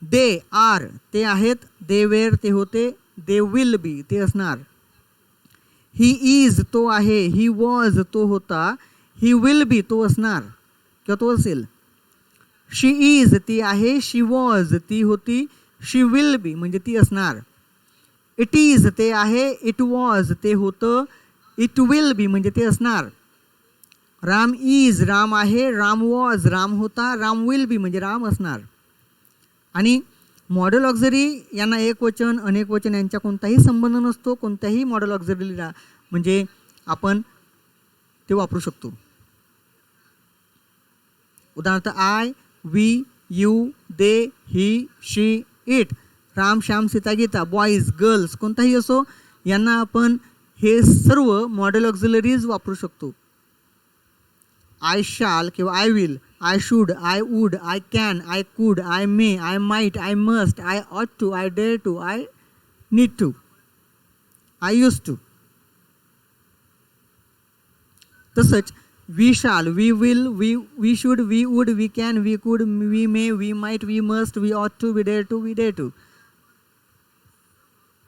दे आर ते आहेत, दे वेअर ते होते, दे विल बी ते असणार, ही इज तो आहे, ही वॉज तो होता, ही विल बी तो असणार किंवा तो असेल, शी इज ती आहे, शी वॉज ती होती, शी विल बी म्हणजे ती असणार, इट इज ते आहे, इट वॉज ते होतं, इट विल बी म्हणजे ते असणार, राम इज राम आहे, राम वॉज राम होता, राम विल बी म्हणजे राम असणार. आणि मॉडेल ऑक्झरी यांना एक वचन, अनेक वचन यांचा कोणताही संबंध नसतो. कोणत्याही मॉडेल ऑक्झरीला म्हणजे आपण ते वापरू शकतो. उदाहरणार्थ I, we, you, they, he, she, it, Ram, Shyam, Sita, Gita, boys, girls कोणताही असो यांना आपण हे सर्व मॉडेल ऑक्झिलरीज वापरू शकतो. आय शॅल किंवा I will, I should, I would, I can, I could, I may, I might, I must, I ought to, I dare to, I need to, I use to. तसंच we shall, we will, we should, we would, we can, we could, we may, we might, we must, we ought to, we dare to, we dare to.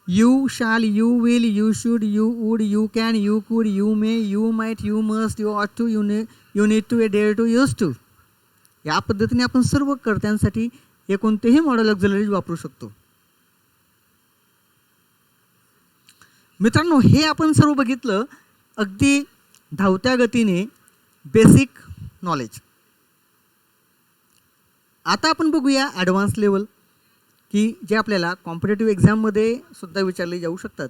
You shall, you will, you should, you would, you can, you could, you may, you might, you must, you ought to, you need to, you dare to, used to. या पद्धतीने आपण सर्व कर्त्यांसाठी हे कोणतेही model auxiliaries वापरू शकतो. मित्रांनो हे आपण सर्व बघितलं अगदी धावत्या गतीने बेसिक नॉलेज. आता आपण बघूया ॲडव्हान्स लेवल की जे आपल्याला कॉम्पिटेटिव्ह एक्झाममध्ये सुद्धा विचारले जाऊ शकतात.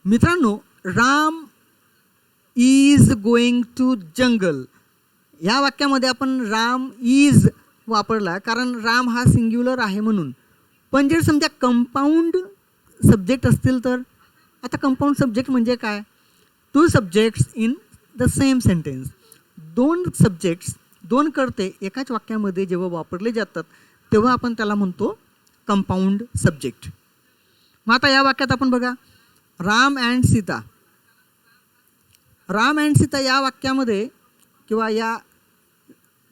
मित्रांनो राम इज गोइंग टू जंगल या वाक्यामध्ये आपण राम इज वापरला कारण राम हा सिंग्युलर आहे म्हणून. पण जर समजा कंपाऊंड सब्जेक्ट असतील तर आता कंपाऊंड सब्जेक्ट म्हणजे काय? Two subjects in the same sentence. दोन सब्जेक्ट्स, दोन कर्ते एकाच वाक्यामध्ये जेव्हा वापरले जातात तेव्हा आपण त्याला म्हणतो कंपाऊंड सब्जेक्ट. मग आता या वाक्यात आपण बघा राम अँड सीता. राम अँड सीता या वाक्यामध्ये किंवा या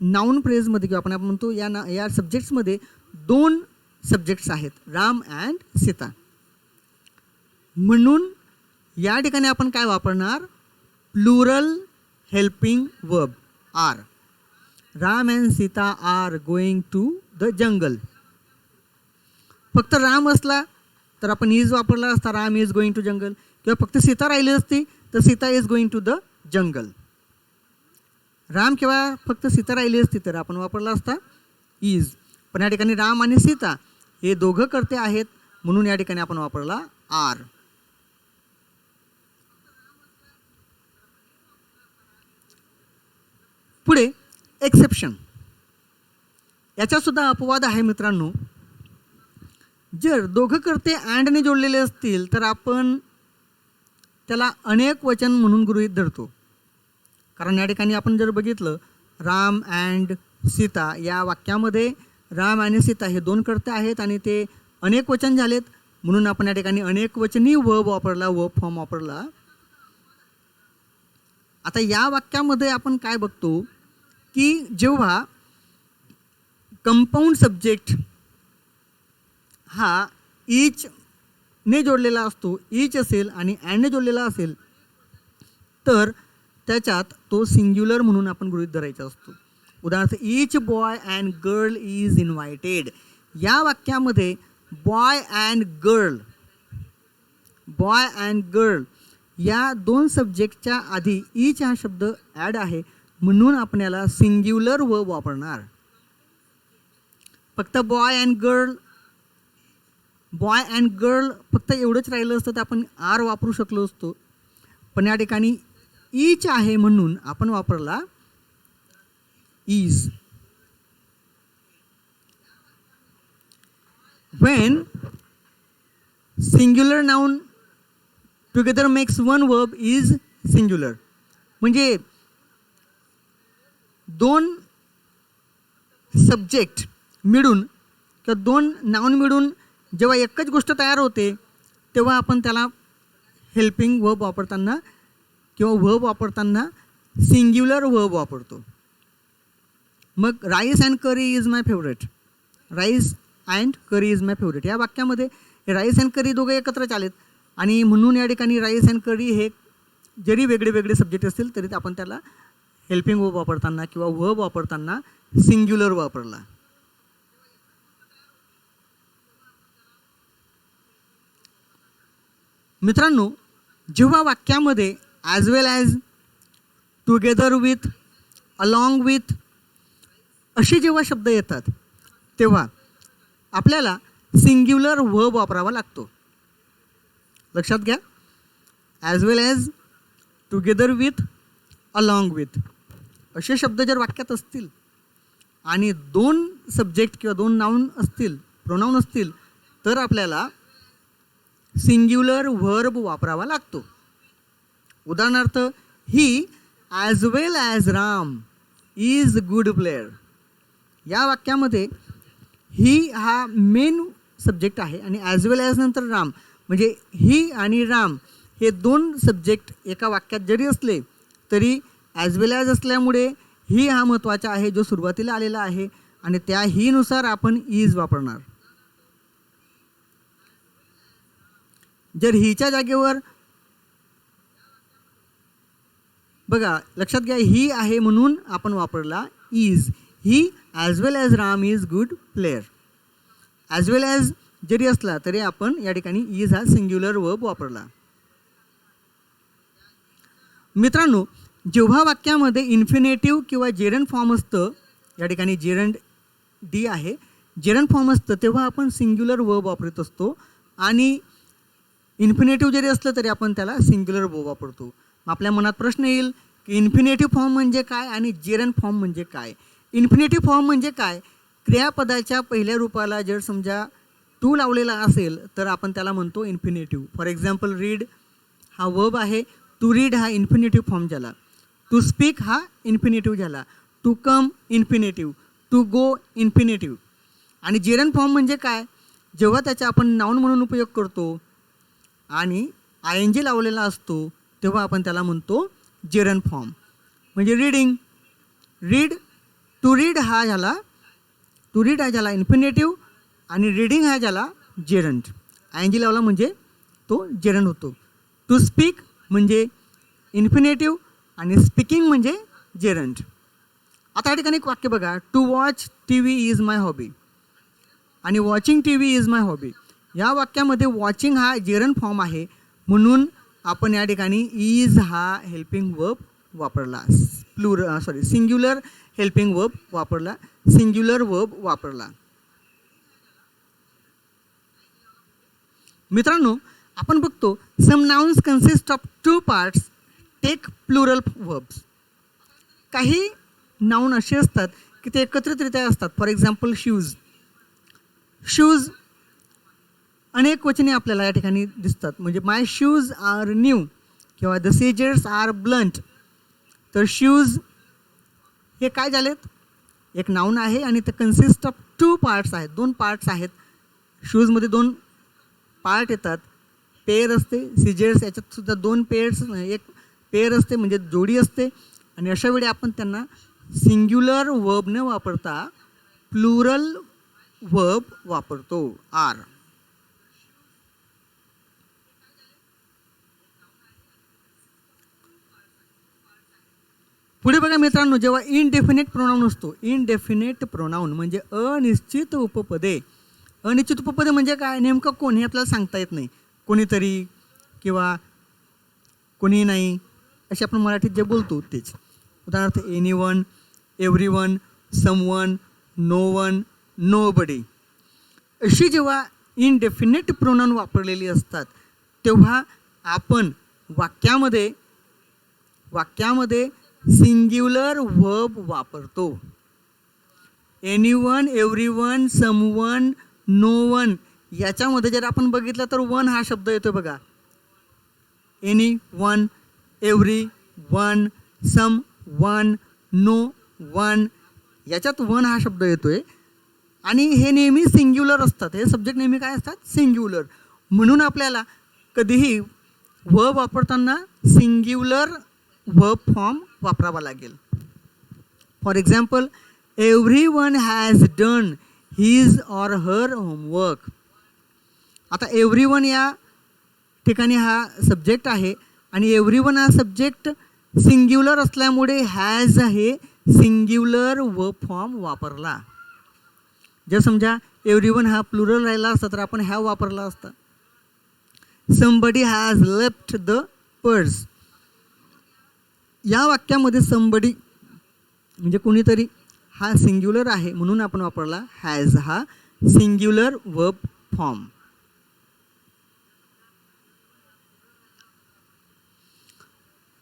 नाउन फ्रेजमध्ये किंवा आपण म्हणतो या सब्जेक्ट्समध्ये दोन सब्जेक्ट्स आहेत राम अँड सीता. म्हणून या ठिकाणी आपण काय वापरणार? Plural helping verb are. Ram and Sita are going to the jungle. फक्त राम असला तर आपण इज वापरला असता Ram is going to jungle. किंवा फक्त सीता राहिली असती तर Sita is going to the jungle. Ram किंवा फक्त सीता राहिली असती तर आपण वापरला असता इज. पण या ठिकाणी राम आणि सीता हे दोघं कर्ते आहेत म्हणून या ठिकाणी आपण वापरला आर. पुढे एक्सेप्शन. याच्यासुद्धा अपवाद आहे मित्रांनो. जर दोघं कर्ते अँडने जोडलेले असतील तर आपण त्याला अनेक वचन म्हणून गृहीत धरतो. कारण या ठिकाणी आपण जर बघितलं राम अँड सीता या वाक्यामध्ये राम आणि सीता हे दोन कर्ते आहेत आणि ते अनेक वचन झालेत, म्हणून आपण या ठिकाणी अनेक वचनी वर्ब वापरला, वर्ब फॉर्म वापरला. आता या वाक्यामध्ये आपण काय बघतो की जेव्हा कंपाऊंड सब्जेक्ट हा ईच ने जोडलेला असतो, ईच असेल आणि अँडने जोडलेला असेल तर त्याच्यात तो सिंग्युलर म्हणून आपण गृहीत धरायचा असतो. उदाहरणार्थ each boy and girl is invited. या वाक्यामध्ये बॉय अँड गर्ल या दोन सब्जेक्टच्या आधी ईच हा शब्द ॲड आहे, म्हणून आपण याला सिंग्युलर वर्ब वापरणार. फक्त बॉय अँड गर्ल फक्त एवढंच राहिलं असतं तर आपण आर वापरू शकलो असतो, पण या ठिकाणी ईच आहे म्हणून आपण वापरला is. When singular noun together makes one verb is singular. म्हणजे दोन सब्जेक्ट मिळून किंवा दोन नाउन मिळून जेव्हा एकच गोष्ट तयार होते तेव्हा आपण त्याला हेल्पिंग वर्ब वापरताना किंवा वर्ब वापरताना सिंग्युलर वर्ब वापरतो. मग rice and curry is my favourite. Rice and curry is my favourite या वाक्यामध्ये राईस अँड करी दोघं एकत्रच आलेत आणि म्हणून या ठिकाणी राईस अँड करी हे जरी वेगळे वेगळे सब्जेक्ट असतील तरी आपण त्याला हेल्पिंग वर्ब वापरताना किंवा वर्ब वापरताना सिंग्युलर वापरला. मित्रांनो, जेव्हा वाक्यामध्ये as well as, together with, along with असे जेव्हा शब्द येतात तेव्हा आपल्याला सिंग्युलर वर्ब वापरावा लागतो. लक्षात घ्या, as well as, together with, along with असे शब्द जर वाक्यात असतील आणि दोन सब्जेक्ट किंवा दोन नाउन असतील, प्रोनाउन असतील, तर आपल्याला सिंग्युलर वर्ब वापरावा लागतो. उदाहरणार्थ he as well as Ram is good player. या वाक्यामध्ये ही हा मेन सब्जेक्ट आहे आणि ॲज वेल ॲज नंतर राम, म्हणजे ही आणि राम हे दोन सब्जेक्ट एका वाक्यात जरी असले तरी ॲज वेल ॲज असल्यामुळे ही हा महत्त्वाचा आहे जो सुरुवातीला आलेला आहे आणि त्या हीनुसार आपण इज वापरणार. जर हिच्या जागेवर बघा, लक्षात घ्या, ही आहे म्हणून आपण वापरला is. He as well as Ram is good player. As well as जरी असला तरी आपण या ठिकाणी इज हा सिंग्युलर वर्ब वापरला. मित्रांनो, जेव्हा वाक्यामध्ये इन्फिनेटिव्ह किंवा जेरंड फॉर्म असतं, या ठिकाणी जेरंड डी आहे, जेरंड फॉर्म असतं तेव्हा आपण सिंग्युलर वर्ब वापरत असतो आणि इन्फिनेटिव्ह जरी असलं तरी आपण त्याला सिंग्युलर वर्ब वापरतो. आपल्या मनात प्रश्न येईल की इन्फिनेटिव्ह फॉर्म म्हणजे काय आणि जेरंड फॉर्म म्हणजे काय. इन्फिनेटिव्ह फॉर्म म्हणजे काय, क्रियापदाच्या पहिल्या रूपाला जर समजा टू लावलेला असेल तर आपण त्याला म्हणतो इन्फिनेटिव्ह. फॉर एक्झाम्पल रीड हा वर्ब आहे, टू रीड हा इन्फिनेटिव्ह फॉर्म झाला, टू स्पीक हा इन्फिनेटिव्ह झाला, to come infinitive, to go infinitive. आणि जेरंड फॉर्म म्हणजे काय, जेव्हा त्याचा आपण नाउन म्हणून उपयोग करतो आणि आय एन जी लावलेला असतो तेव्हा आपण त्याला म्हणतो जेरंड फॉर्म. म्हणजे रीडिंग, रीड, टू रीड हा झाला इन्फिनेटिव्ह आणि रीडिंग हा झाला जेरंड. आय एन जी लावला म्हणजे तो जेरंड होतो. टू स्पीक म्हणजे इन्फिनेटिव्ह आणि स्पीकिंग म्हणजे जेरंड. आता या ठिकाणी एक वाक्य बघा, to watch T V is my hobby आणि watching T V is my hobby. या वाक्यामध्ये वॉचिंग हा जेरंड फॉर्म आहे म्हणून आपण या ठिकाणी इज हा हेल्पिंग वर्ब वापरला, सिंग्युलर हेल्पिंग वर्ब वापरला, सिंग्युलर वर्ब वापरला. मित्रांनो, आपण बघतो some nouns consist of two parts take plural verbs. काही नाउन असे असतात की ते एकत्रितरित्या असतात. For example shoes. शूज अनेक वचने आपल्याला या ठिकाणी दिसतात. म्हणजे माय शूज आर न्यू किंवा द सीजर्स आर ब्लंट. तर शूज हे काय झालेत, एक नाऊन आहे आणि ते कन्सिस्ट ऑफ 2 पार्ट्स आहेत, 2 पार्ट्स आहेत. शूजमध्ये 2 पार्ट येतात. पेअर असते, सीजर्स याच्यात सुद्धा 2 पेअर्स, एक पेअर असते म्हणजे जोडी असते. आणि अशा वेळी आपण त्यांना सिंग्युलर वर्ब न वापरता प्लुरल वर्ब वापरतो, आर. पुढे बघा मित्रांनो, जेव्हा इनडेफिनेट प्रोनाऊन असतो, इनडेफिनेट प्रोनाऊन म्हणजे अनिश्चित उपपदे. अनिश्चित उपपदे म्हणजे काय, नेमकं कोण हे आपल्याला सांगता येत नाही. कोणीतरी किंवा कोणी नाही असे आपण मराठीत जे बोलतो तेच. उदाहरणार्थ anyone, everyone, someone, known, nobody. अशी जेव्हा इनडेफिनेट प्रोनाऊन वापरलेली असतात तेव्हा आपण वाक्यामध्ये सिंग्युलर वर्ब वापरतो. एनीवन, एव्हरीवन, समवन, नोवन याच्यामध्ये जर आपण बघितलं तर वन हा शब्द येतो बघा. एनी वन, एव्हरी वन, सम वन, नो वन याच्यात वन हा शब्द येतोय. आणि हे नेहमी सिंग्युलर असतात. हे सब्जेक्ट नेहमी काय असतात, सिंग्युलर. म्हणून आपल्याला कधीही वर्ब वापरताना सिंग्युलर वर्ब फॉर्म वापरावा लागेल. For example, everyone has done his or her homework. आता एव्हरीवन या ठिकाणी हा सब्जेक्ट आहे आणि एव्हरीवन हा सब्जेक्ट सिंग्युलर असल्यामुळे हॅज हे सिंग्युलर वर्ब फॉर्म वापरला. जर समजा एव्हरीवन हा प्लुरल राहिला असता तर आपण हॅव वापरला असता. Somebody has left the purse. या वाक्यामध्ये समबडी म्हणजे कोणीतरी हा सिंग्युलर आहे म्हणून आपण वापरला हॅज हा सिंग्युलर वर्ब फॉर्म.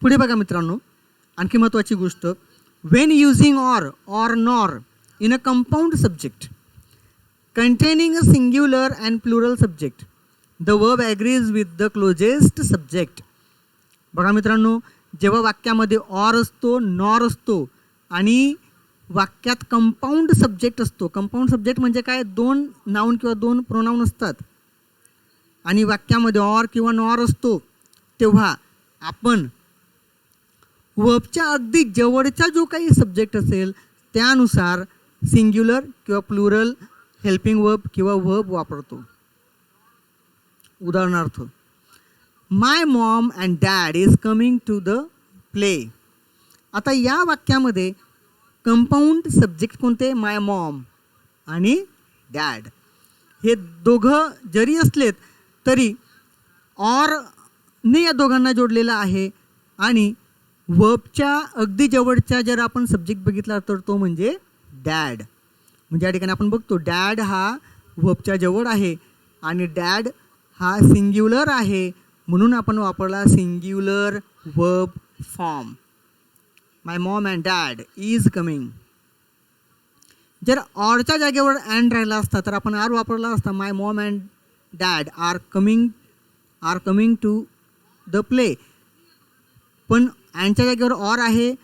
पुढे बघा मित्रांनो, आणखी महत्त्वाची गोष्ट, Wien using or nor in a compound subject containing a singular and plural subject, the verb agrees with the closest subject. बघा मित्रांनो, जेव्हा वाक्यामध्ये ऑर असतो, नॉर असतो आणि वाक्यात कंपाऊंड सब्जेक्ट असतो. कंपाऊंड सब्जेक्ट म्हणजे काय, 2 नाऊन किंवा 2 प्रोनाऊन असतात आणि वाक्यामध्ये ऑर किंवा नॉर असतो, तेव्हा आपण वर्बच्या अगदी जवळचा जो काही सब्जेक्ट असेल त्यानुसार सिंग्युलर किंवा प्लुरल हेल्पिंग वर्ब किंवा वर्ब वापरतो. उदाहरणार्थ, my mom and dad is coming to the play. आता या वाक्यामध्ये कंपाऊंड सब्जेक्ट कोणते, माय मॉम आणि डॅड. हे दोघं जरी असलेत तरी ऑरने या दोघांना जोडलेलं आहे आणि वर्बच्या अगदी जवळच्या जर आपण सब्जेक्ट बघितला तर तो म्हणजे डॅड. म्हणजे या ठिकाणी आपण बघतो डॅड हा वर्बच्या जवळ आहे आणि डॅड हा सिंग्युलर आहे म्हणून आपण वापरला singular verb form. My mom and dad is coming. जर ऑरच्या जागेवर अँड राहिला असता तर आपण आर वापरला असता. My mom and dad are coming to the play. पण अँडच्या जागेवर ऑर आहे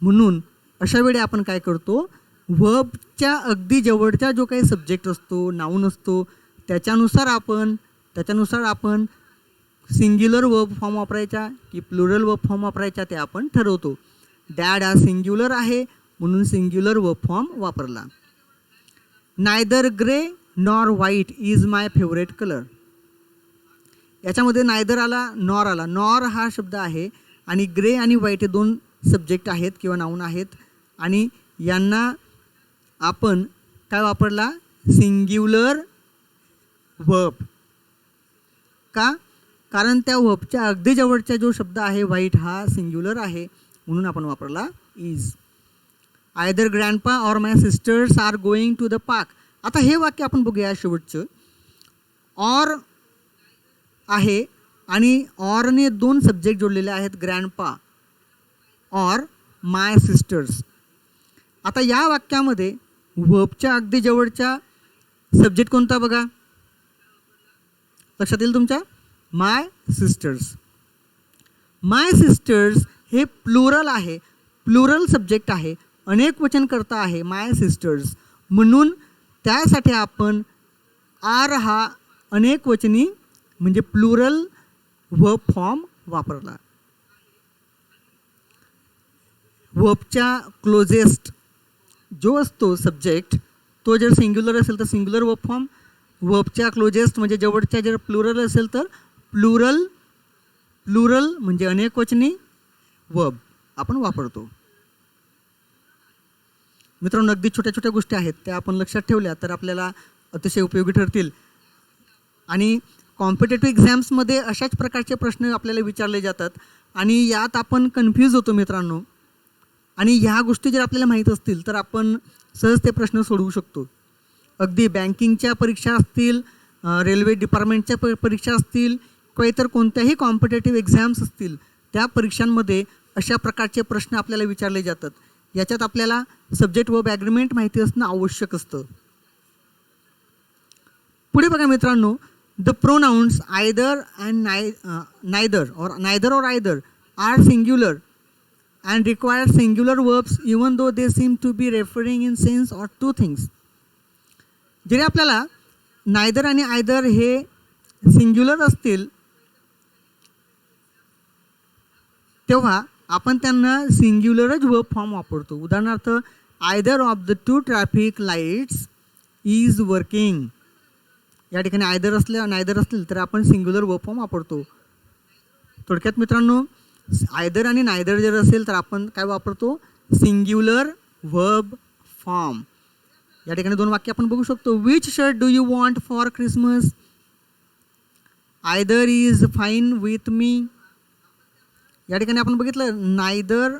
म्हणून अशा वेळी आपण काय करतो, वर्बच्या अगदी जवळचा जो काही सब्जेक्ट असतो, नाऊन असतो, त्याच्यानुसार आपण सिंग्युलर वर्ब फॉर्म वापरायचा की प्लुरल वर्ब फॉर्म वापरायचा ते आपण ठरवतो. डॅड हा सिंग्युलर आहे म्हणून सिंग्युलर वर्ब फॉर्म वापरला. Neither grey nor white is my favourite colour. याच्यामध्ये नायदर आला, नॉर आला. नॉर हा शब्द आहे आणि ग्रे आणि व्हाईट हे 2 सब्जेक्ट आहेत किंवा नाऊन आहेत आणि यांना आपण काय वापरला, सिंग्युलर वर्ब. का, कारण त्या वर्बच्या अगदी जवळचा जो शब्द आहे व्हाईट हा सिंग्युलर आहे म्हणून आपण वापरला is. Either grandpa or my sisters are going to the park. आता हे वाक्य आपण बघूया शेवटचं. ऑर आहे आणि ऑरने 2 सब्जेक्ट जोडलेले आहेत, ग्रँडपा ऑर माय सिस्टर्स. आता या वाक्यामध्ये वर्बच्या अगदी जवळच्या सब्जेक्ट कोणता बघा, लक्षात येईल तुमच्या, माय सिस्टर्स. माय सिस्टर्स हे प्लुरल आहे, प्लुरल सब्जेक्ट आहे, अनेक वचन करता आहे माय सिस्टर्स, म्हणून त्यासाठी आपण आर हा अनेक वचनी म्हणजे प्लुरल वर्ब फॉर्म वापरला. वर्बच्या क्लोजेस्ट जो असतो सब्जेक्ट तो जर सिंग्युलर असेल तर सिंग्युलर वर्ब फॉर्म, वर्बच्या क्लोजेस्ट म्हणजे जवळच्या जर प्लुरल असेल तर प्लुरल, प्लुरल म्हणजे अनेक वचनी वर्ब आपण वापरतो. मित्रांनो, अगदी छोट्या छोट्या गोष्टी आहेत त्या आपण लक्षात ठेवल्या तर आपल्याला अतिशय उपयोगी ठरतील. आणि कॉम्पिटेटिव्ह एक्झाम्समध्ये अशाच प्रकारचे प्रश्न आपल्याला विचारले जातात आणि यात आपण कन्फ्यूज होतो मित्रांनो. आणि ह्या गोष्टी जर आपल्याला माहीत असतील तर आपण सहज ते प्रश्न सोडवू शकतो. अगदी बँकिंगच्या परीक्षा असतील, रेल्वे डिपार्टमेंटच्या परीक्षा असतील किंवा इतर कोणत्याही कॉम्पिटेटिव्ह एक्झाम्स असतील त्या परीक्षांमध्ये अशा प्रकारचे प्रश्न आपल्याला विचारले जातात. याच्यात आपल्याला सब्जेक्ट वर्ब ॲग्रीमेंट माहिती असणं आवश्यक असतं. पुढे बघा मित्रांनो, the pronouns either and neither or either are singular and require singular verbs even though they seem to be referring in sense or two things. जरी आपल्याला नायदर आणि आयदर हे सिंग्युलर असतील तेव्हा आपण त्यांना सिंग्युलरच वर्ब फॉर्म वापरतो. उदाहरणार्थ, either of the two traffic lights is working. या ठिकाणी आयदर नायदर असतील तर आपण सिंग्युलर वर्ब फॉर्म वापरतो. थोडक्यात मित्रांनो, आयदर आणि नायदर जर असेल तर आपण काय वापरतो, सिंग्युलर वर्ब फॉर्म. या ठिकाणी दोन वाक्य आपण बघू शकतो. Which shirt do you want for Christmas? Either is fine with me. या ठिकाणी आपण बघितलं नायदर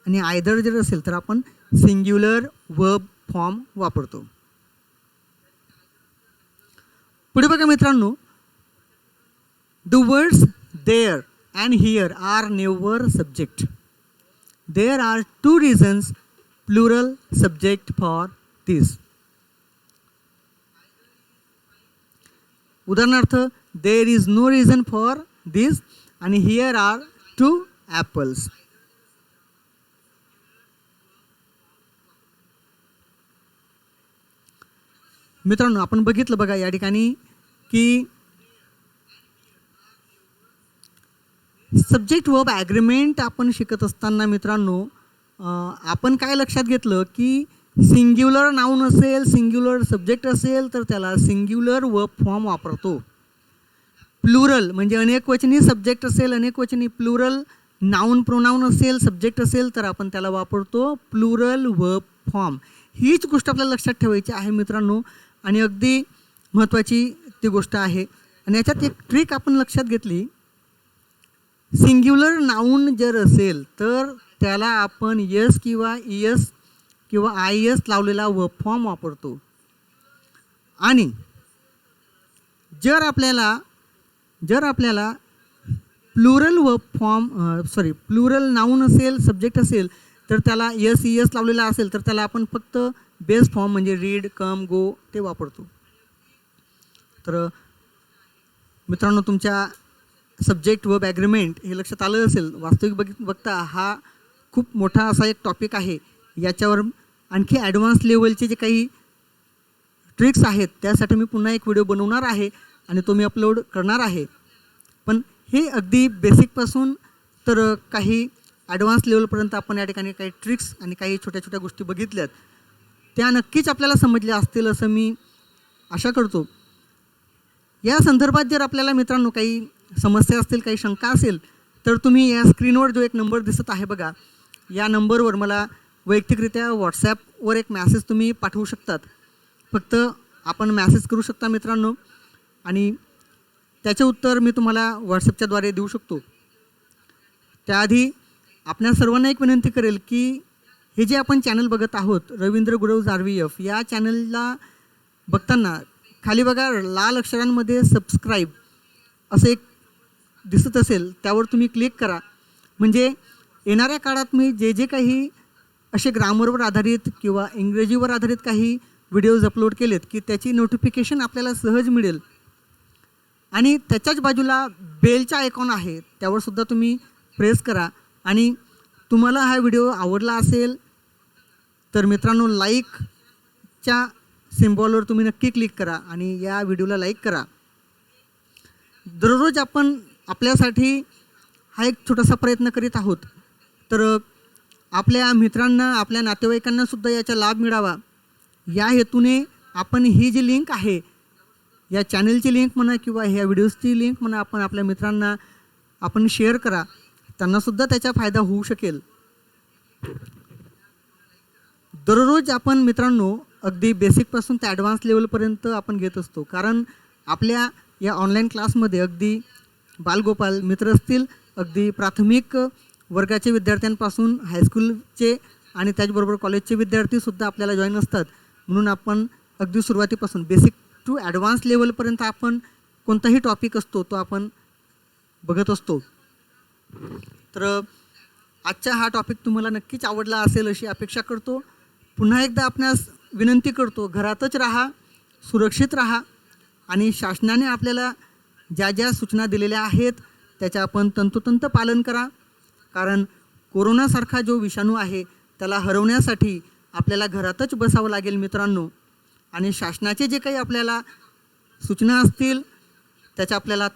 आणि आयदर जर असेल तर आपण सिंग्युलर वर्ब फॉर्म वापरतो. पुढे बघा मित्रांनो, the words there and here are never subject. There are two reasons plural subject for this. उदाहरणार्थ, there is no reason for this and here are two apples. मित्रांनो, आपण बघितलं बघा या ठिकाणी की सब्जेक्ट वर्ब ॲग्रीमेंट आपण शिकत असताना मित्रांनो आपण काय लक्षात घेतलं की सिंग्युलर नाऊन असेल, सिंग्युलर सब्जेक्ट असेल तर त्याला सिंग्युलर वर्ब फॉर्म वापरतो. प्लुरल म्हणजे अनेकवचनी सब्जेक्ट असेल, अनेकवचनी प्लुरल नाऊन प्रोनाऊन असेल, सब्जेक्ट असेल तर आपण त्याला वापरतो प्लुरल वर्ब फॉर्म. हीच गोष्ट आपल्याला लक्षात ठेवायची आहे मित्रांनो आणि अगदी महत्त्वाची ती गोष्ट आहे. आणि याच्यात एक ट्रिक आपण लक्षात घेतली, सिंग्युलर नाऊन जर असेल तर त्याला आपण यस किंवा इयस किंवा आय एस लावलेला वर्ब फॉर्म वापरतो. आणि जर आपल्याला plural verb form plural noun असेल, सब्जेक्ट असेल तर त्याला यस इयस लावलेला असेल तर त्याला आपण फक्त बेस फॉर्म म्हणजे रीड, कम, गो ते वापरतो. तर मित्रांनो, तुमच्या सब्जेक्ट वर्ब ॲग्रीमेंट हे लक्षात आलं असेल. वास्तविक बघता हा खूप मोठा असा एक टॉपिक आहे. याच्यावर आणखी ॲडव्हान्स लेवलचे जे काही ट्रिक्स आहेत त्यासाठी मी पुन्हा एक व्हिडिओ बनवणार आहे आणि तो मी अपलोड करणार आहे. पण हे अगदी बेसिकपासून तर काही ॲडव्हान्स लेवलपर्यंत आपण या ठिकाणी काही ट्रिक्स आणि काही छोट्या छोट्या गोष्टी बघितल्यात, त्या नक्कीच आपल्याला समजल्या असतील असं मी आशा करतो. या संदर्भात जर आपल्याला मित्रांनो काही समस्या असतील, काही शंका असेल तर तुम्ही या स्क्रीनवर जो एक नंबर दिसत आहे बघा, या नंबरवर मला वैयक्तिकरित्या व्हॉट्सॲपवर एक मॅसेज तुम्ही पाठवू शकतात. फक्त आपण मॅसेज करू शकता मित्रांनो आणि त्याचे उत्तर मी तुम्हाला व्हॉट्सॲपच्याद्वारे देऊ शकतो. त्याआधी आपल्या सर्वांना एक विनंती करेल की हे जे आपण चॅनल बघत आहोत रवींद्र गुरव जारवीएफ, या चॅनलला बघताना खाली बघा लाल अक्षरांमध्ये सबस्क्राईब असं एक दिसत असेल, त्यावर तुम्ही क्लिक करा. म्हणजे येणाऱ्या काळात मी जे जे काही असे ग्रामरवर आधारित किंवा इंग्रजीवर आधारित काही व्हिडिओज अपलोड केलेत की त्याची नोटिफिकेशन आपल्याला सहज मिळेल. आणि त्याच्याच बाजूला बेलचा आयकॉन आहे, त्यावर सुद्धा तुम्ही प्रेस करा. आणि तुम्हाला हा व्हिडिओ आवडला असेल तर मित्रांनो लाईकच्या सिम्बॉलवर तुम्ही नक्की क्लिक करा आणि या व्हिडिओला लाईक करा. दररोज आपण आपल्यासाठी हा एक छोटासा प्रयत्न करीत आहोत, तर आपल्या मित्रांना आपल्या नातेवाईकांना सुद्धा याचा लाभ मिळावा या हेतूने आपण ही जी लिंक आहे, या चॅनलची लिंक म्हणा किंवा ह्या व्हिडिओजची लिंक म्हणा, आपण आपल्या मित्रांना आपण शेअर करा, त्यांनासुद्धा त्याचा फायदा होऊ शकेल. दररोज आपण मित्रांनो अगदी बेसिकपासून ते ॲडव्हान्स लेवलपर्यंत आपण घेत असतो, कारण आपल्या या ऑनलाईन क्लासमध्ये अगदी बालगोपाल मित्र असतील, अगदी प्राथमिक वर्गाचे विद्यार्थ्यांपासून हायस्कूलचे आणि त्याचबरोबर कॉलेजचे विद्यार्थीसुद्धा आपल्याला जॉईन असतात. म्हणून आपण अगदी सुरुवातीपासून बेसिक टू ॲडव्हान्स लेवलपर्यंत आपण कोणताही टॉपिक असतो तो आपण बघत असतो. तर आजचा हा टॉपिक तुम्हाला नक्कीच आवडला असेल अशी अपेक्षा करतो. पुन्हा एकदा आपणास विनंती करतो, घरातच राहा, सुरक्षित राहा आणि शासनाने आपल्याला ज्या ज्या सूचना दिलेल्या आहेत त्याचं आपण तंतोतंत पालन करा. कारण कोरोनासारखा जो विषाणू आहे त्याला हरवण्यासाठी आपल्याला घरातच बसावं लागेल मित्रांनो. आणि शासनाचे जे काही आपल्याला सूचना असतील त्याचा आपल्याला